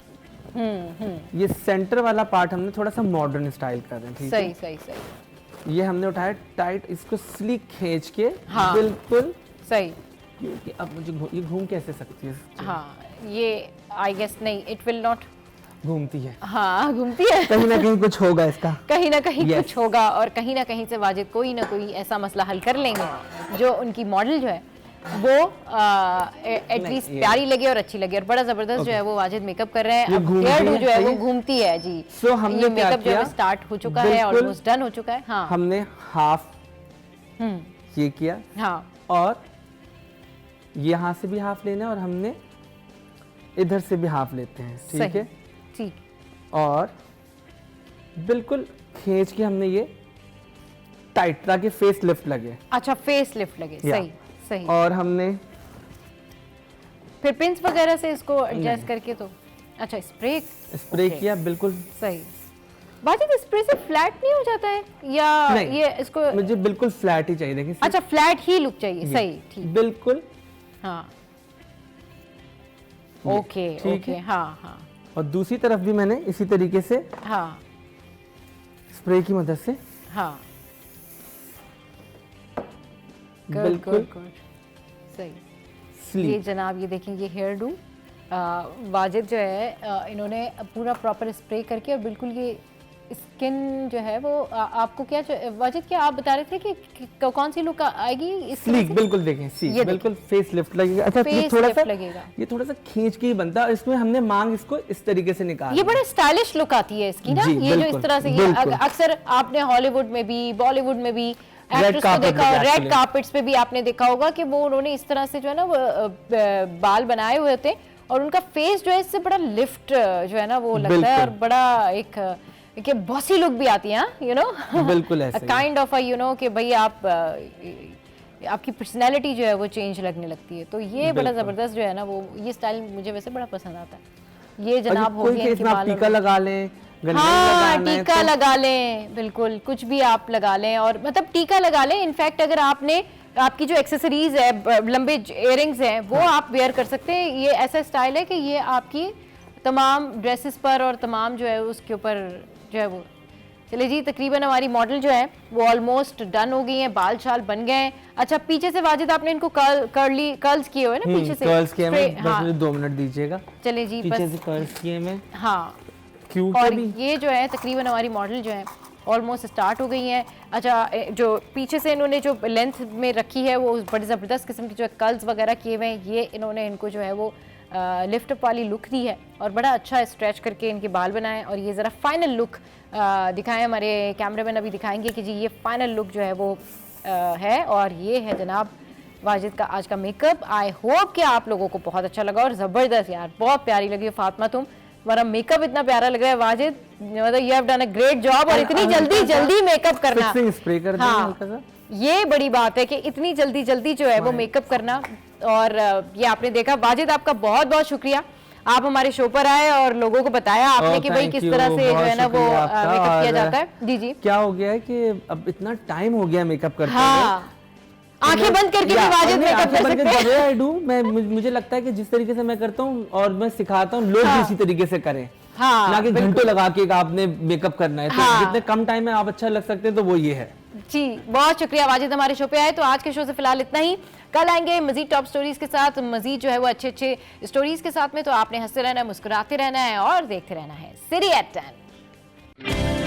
S16: ये सेंटर वाला पार्ट हमने थोड़ा सा मॉडर्न स्टाइल कर रहे हैं।
S1: सही सही सही।
S16: ये हमने उठाया टाइट, इसको स्लिक खींच के बिल्कुल
S1: सही।
S16: क्योंकि अब मुझे ये घूम कैसे सकती है?
S1: हाँ, ये आई गेस नहीं, इट विल नॉट।
S16: घूमती है।
S1: हाँ घूमती है।
S16: कहीं ना कहीं कुछ होगा इसका,
S1: कहीं ना कहीं कुछ होगा, और कहीं ना कहीं से वाजिद कोई ना कोई ऐसा मसला हल कर लेंगे जो उनकी मॉडल जो है वो एटलीस्ट प्यारी लगे और अच्छी लगे। और बड़ा जबरदस्त जो है वो वाजिद मेकअप कर रहे हैं। अब हेयर डू जो है वो घूमती है जी।
S16: सो हमने
S1: मेकअप जो है स्टार्ट हो चुका है, ऑलमोस्ट डन हो चुका है। हाँ,
S16: हमने हाफ ये किया।
S1: हाँ,
S16: और यहाँ से भी हाफ लेना है, और हमने इधर से भी हाफ लेते हैं। ठीक है,
S1: ठीक।
S16: और बिल्कुल खींच के हमने ये टाइट, ताकि फेस लिफ्ट लगे।
S1: अच्छा, फेस लिफ्ट लगे। सही सही।
S16: और हमने
S1: फिर पिंस वगैरह से इसको एडजस्ट करके, तो अच्छा स्प्रे
S16: किया। बिल्कुल
S1: सही। बात है, स्प्रे से फ्लैट नहीं हो जाता है या
S16: नहीं,
S1: ये इसको
S16: मुझे बिल्कुल फ्लैट ही चाहिए। देखिए,
S1: अच्छा फ्लैट ही लुक चाहिए। सही, ठीक,
S16: बिल्कुल।
S1: हाँ, ओके ओके। हाँ हाँ।
S16: और दूसरी तरफ भी मैंने इसी तरीके से
S1: हाँ
S16: स्प्रे की मदद से
S1: बिल्कुल सही। ये जनाब, ये देखें, ये हेयर डू वाजिद जो है इन्होंने पूरा प्रॉपर स्प्रे करके, और बिल्कुल ये स्किन जो है वो आपको क्या वाजिद, क्या आप बता रहे थे कि कौन सी लुक आएगी इस?
S16: बिल्कुल देखें, ये बिल्कुल फेस लिफ्ट लगेगा। अच्छा, ये थोड़ा सा खींच के ही बनता है, इसमें हमने मांग इसको इस तरीके से निकाला।
S1: ये बड़े स्टाइलिश लुक आती है इसकी ना, ये जो इस तरह से। अक्सर आपने हॉलीवुड में भी, बॉलीवुड में भी एक्ट्रेस को देखा, रेड कार्पेट्स पे भी आपने देखा होगा कि वो उन्होंने इस तरह से जो है ना वो बाल बनाए हुए होते, और उनका फेस जो है इससे बड़ा लिफ्ट जो है ना वो लगता है, और बड़ा एक बॉसी लुक भी आती है, यू नो।
S16: बिल्कुल ऐसे
S1: काइंड ऑफ यू नो कि भाई आप आपकी पर्सनैलिटी जो है वो चेंज लगने लगती है। तो ये बड़ा जबरदस्त जो है ना वो, ये स्टाइल मुझे वैसे बड़ा पसंद आता है। ये जनाब हो गया,
S16: टीका लगा लें,
S1: हाँ टीका लगा लें, बिल्कुल कुछ भी आप लगा लें, और मतलब टीका लगा लें। इनफैक्ट अगर आपने आपकी जो एक्सेसरीज है, लंबे इयररिंग्स हैं, वो आप वेयर कर सकते हैं। ये ऐसा स्टाइल है कि ये आपकी तमाम ड्रेसेस पर और तमाम जो है उसके ऊपर जो है वो। चलिए जी, तकरीबन हमारी मॉडल जो है वो ऑलमोस्ट डन हो गई हैं, बाल शाल बन गए हैं। अच्छा, पीछे से वाजिद आपने इनको कर्ल्स किए हुए ना, पीछे से
S16: कर्ल्स किए हैं। बस मुझे 2 मिनट दीजिएगा।
S1: चलिए जी,
S16: पीछे से कर्ल्स किए मैं।
S1: हाँ, और ये जो है तकरीबन हमारी मॉडल जो है ऑलमोस्ट स्टार्ट हो गई है। अच्छा, जो पीछे से इन्होंने जो लेंथ में रखी है वो बड़ी ज़बरदस्त किस्म की जो कर्ल्स वगैरह किए हुए हैं, ये इन्होंने इनको जो है वो लिफ्ट अप वाली लुक दी है, और बड़ा अच्छा स्ट्रेच करके इनके बाल बनाए। और ये ज़रा फाइनल लुक दिखाएं, हमारे कैमरामैन अभी दिखाएंगे कि जी ये फाइनल लुक जो है वो है। और ये है जनाब वाजिद का आज का मेकअप। आई होप कि आप लोगों को बहुत अच्छा लगा, और ज़बरदस्त यार, बहुत प्यारी लगी फातिमा तुम, तुम्हारा मेकअप इतना प्यारा लग रहा है वाजिद, मतलब you have done a great job. और इतनी जल्दी मेकअप करना,
S16: स्प्रे कर दिया हल्का सा,
S1: ये बड़ी बात है कि इतनी जल्दी जो है वो मेकअप करना। और ये आपने देखा, वाजिद आपका बहुत बहुत शुक्रिया, आप हमारे शो पर आए और लोगों को बताया आपने कि भाई किस तरह से जो है ना वो मेकअप किया जाता है। जी जी,
S16: क्या हो गया है कि अब इतना टाइम हो गया मेकअप करते
S1: हुए, आंखें बंद करके भी वाजिद मेकअप कर सकते हैं।
S16: आई डू, मुझे लगता है कि जिस तरीके से मैं करता हूँ और मैं सिखाता हूँ, लोग भी इसी तरीके से करें, ना कि घंटों लगा के आपने मेकअप करना है। तो जितने कम टाइम में आप अच्छा लग सकते हैं, तो वो ये है
S1: जी। बहुत शुक्रिया वाजिद हमारे शो पे आए। तो आज के शो से फिलहाल इतना ही, कल आएंगे मजीद टॉप स्टोरीज के साथ, मजीद जो है वो अच्छे स्टोरीज के साथ में। तो आपने हंसते रहना है, मुस्कुराते रहना है और देखते रहना है सिटी एट 10।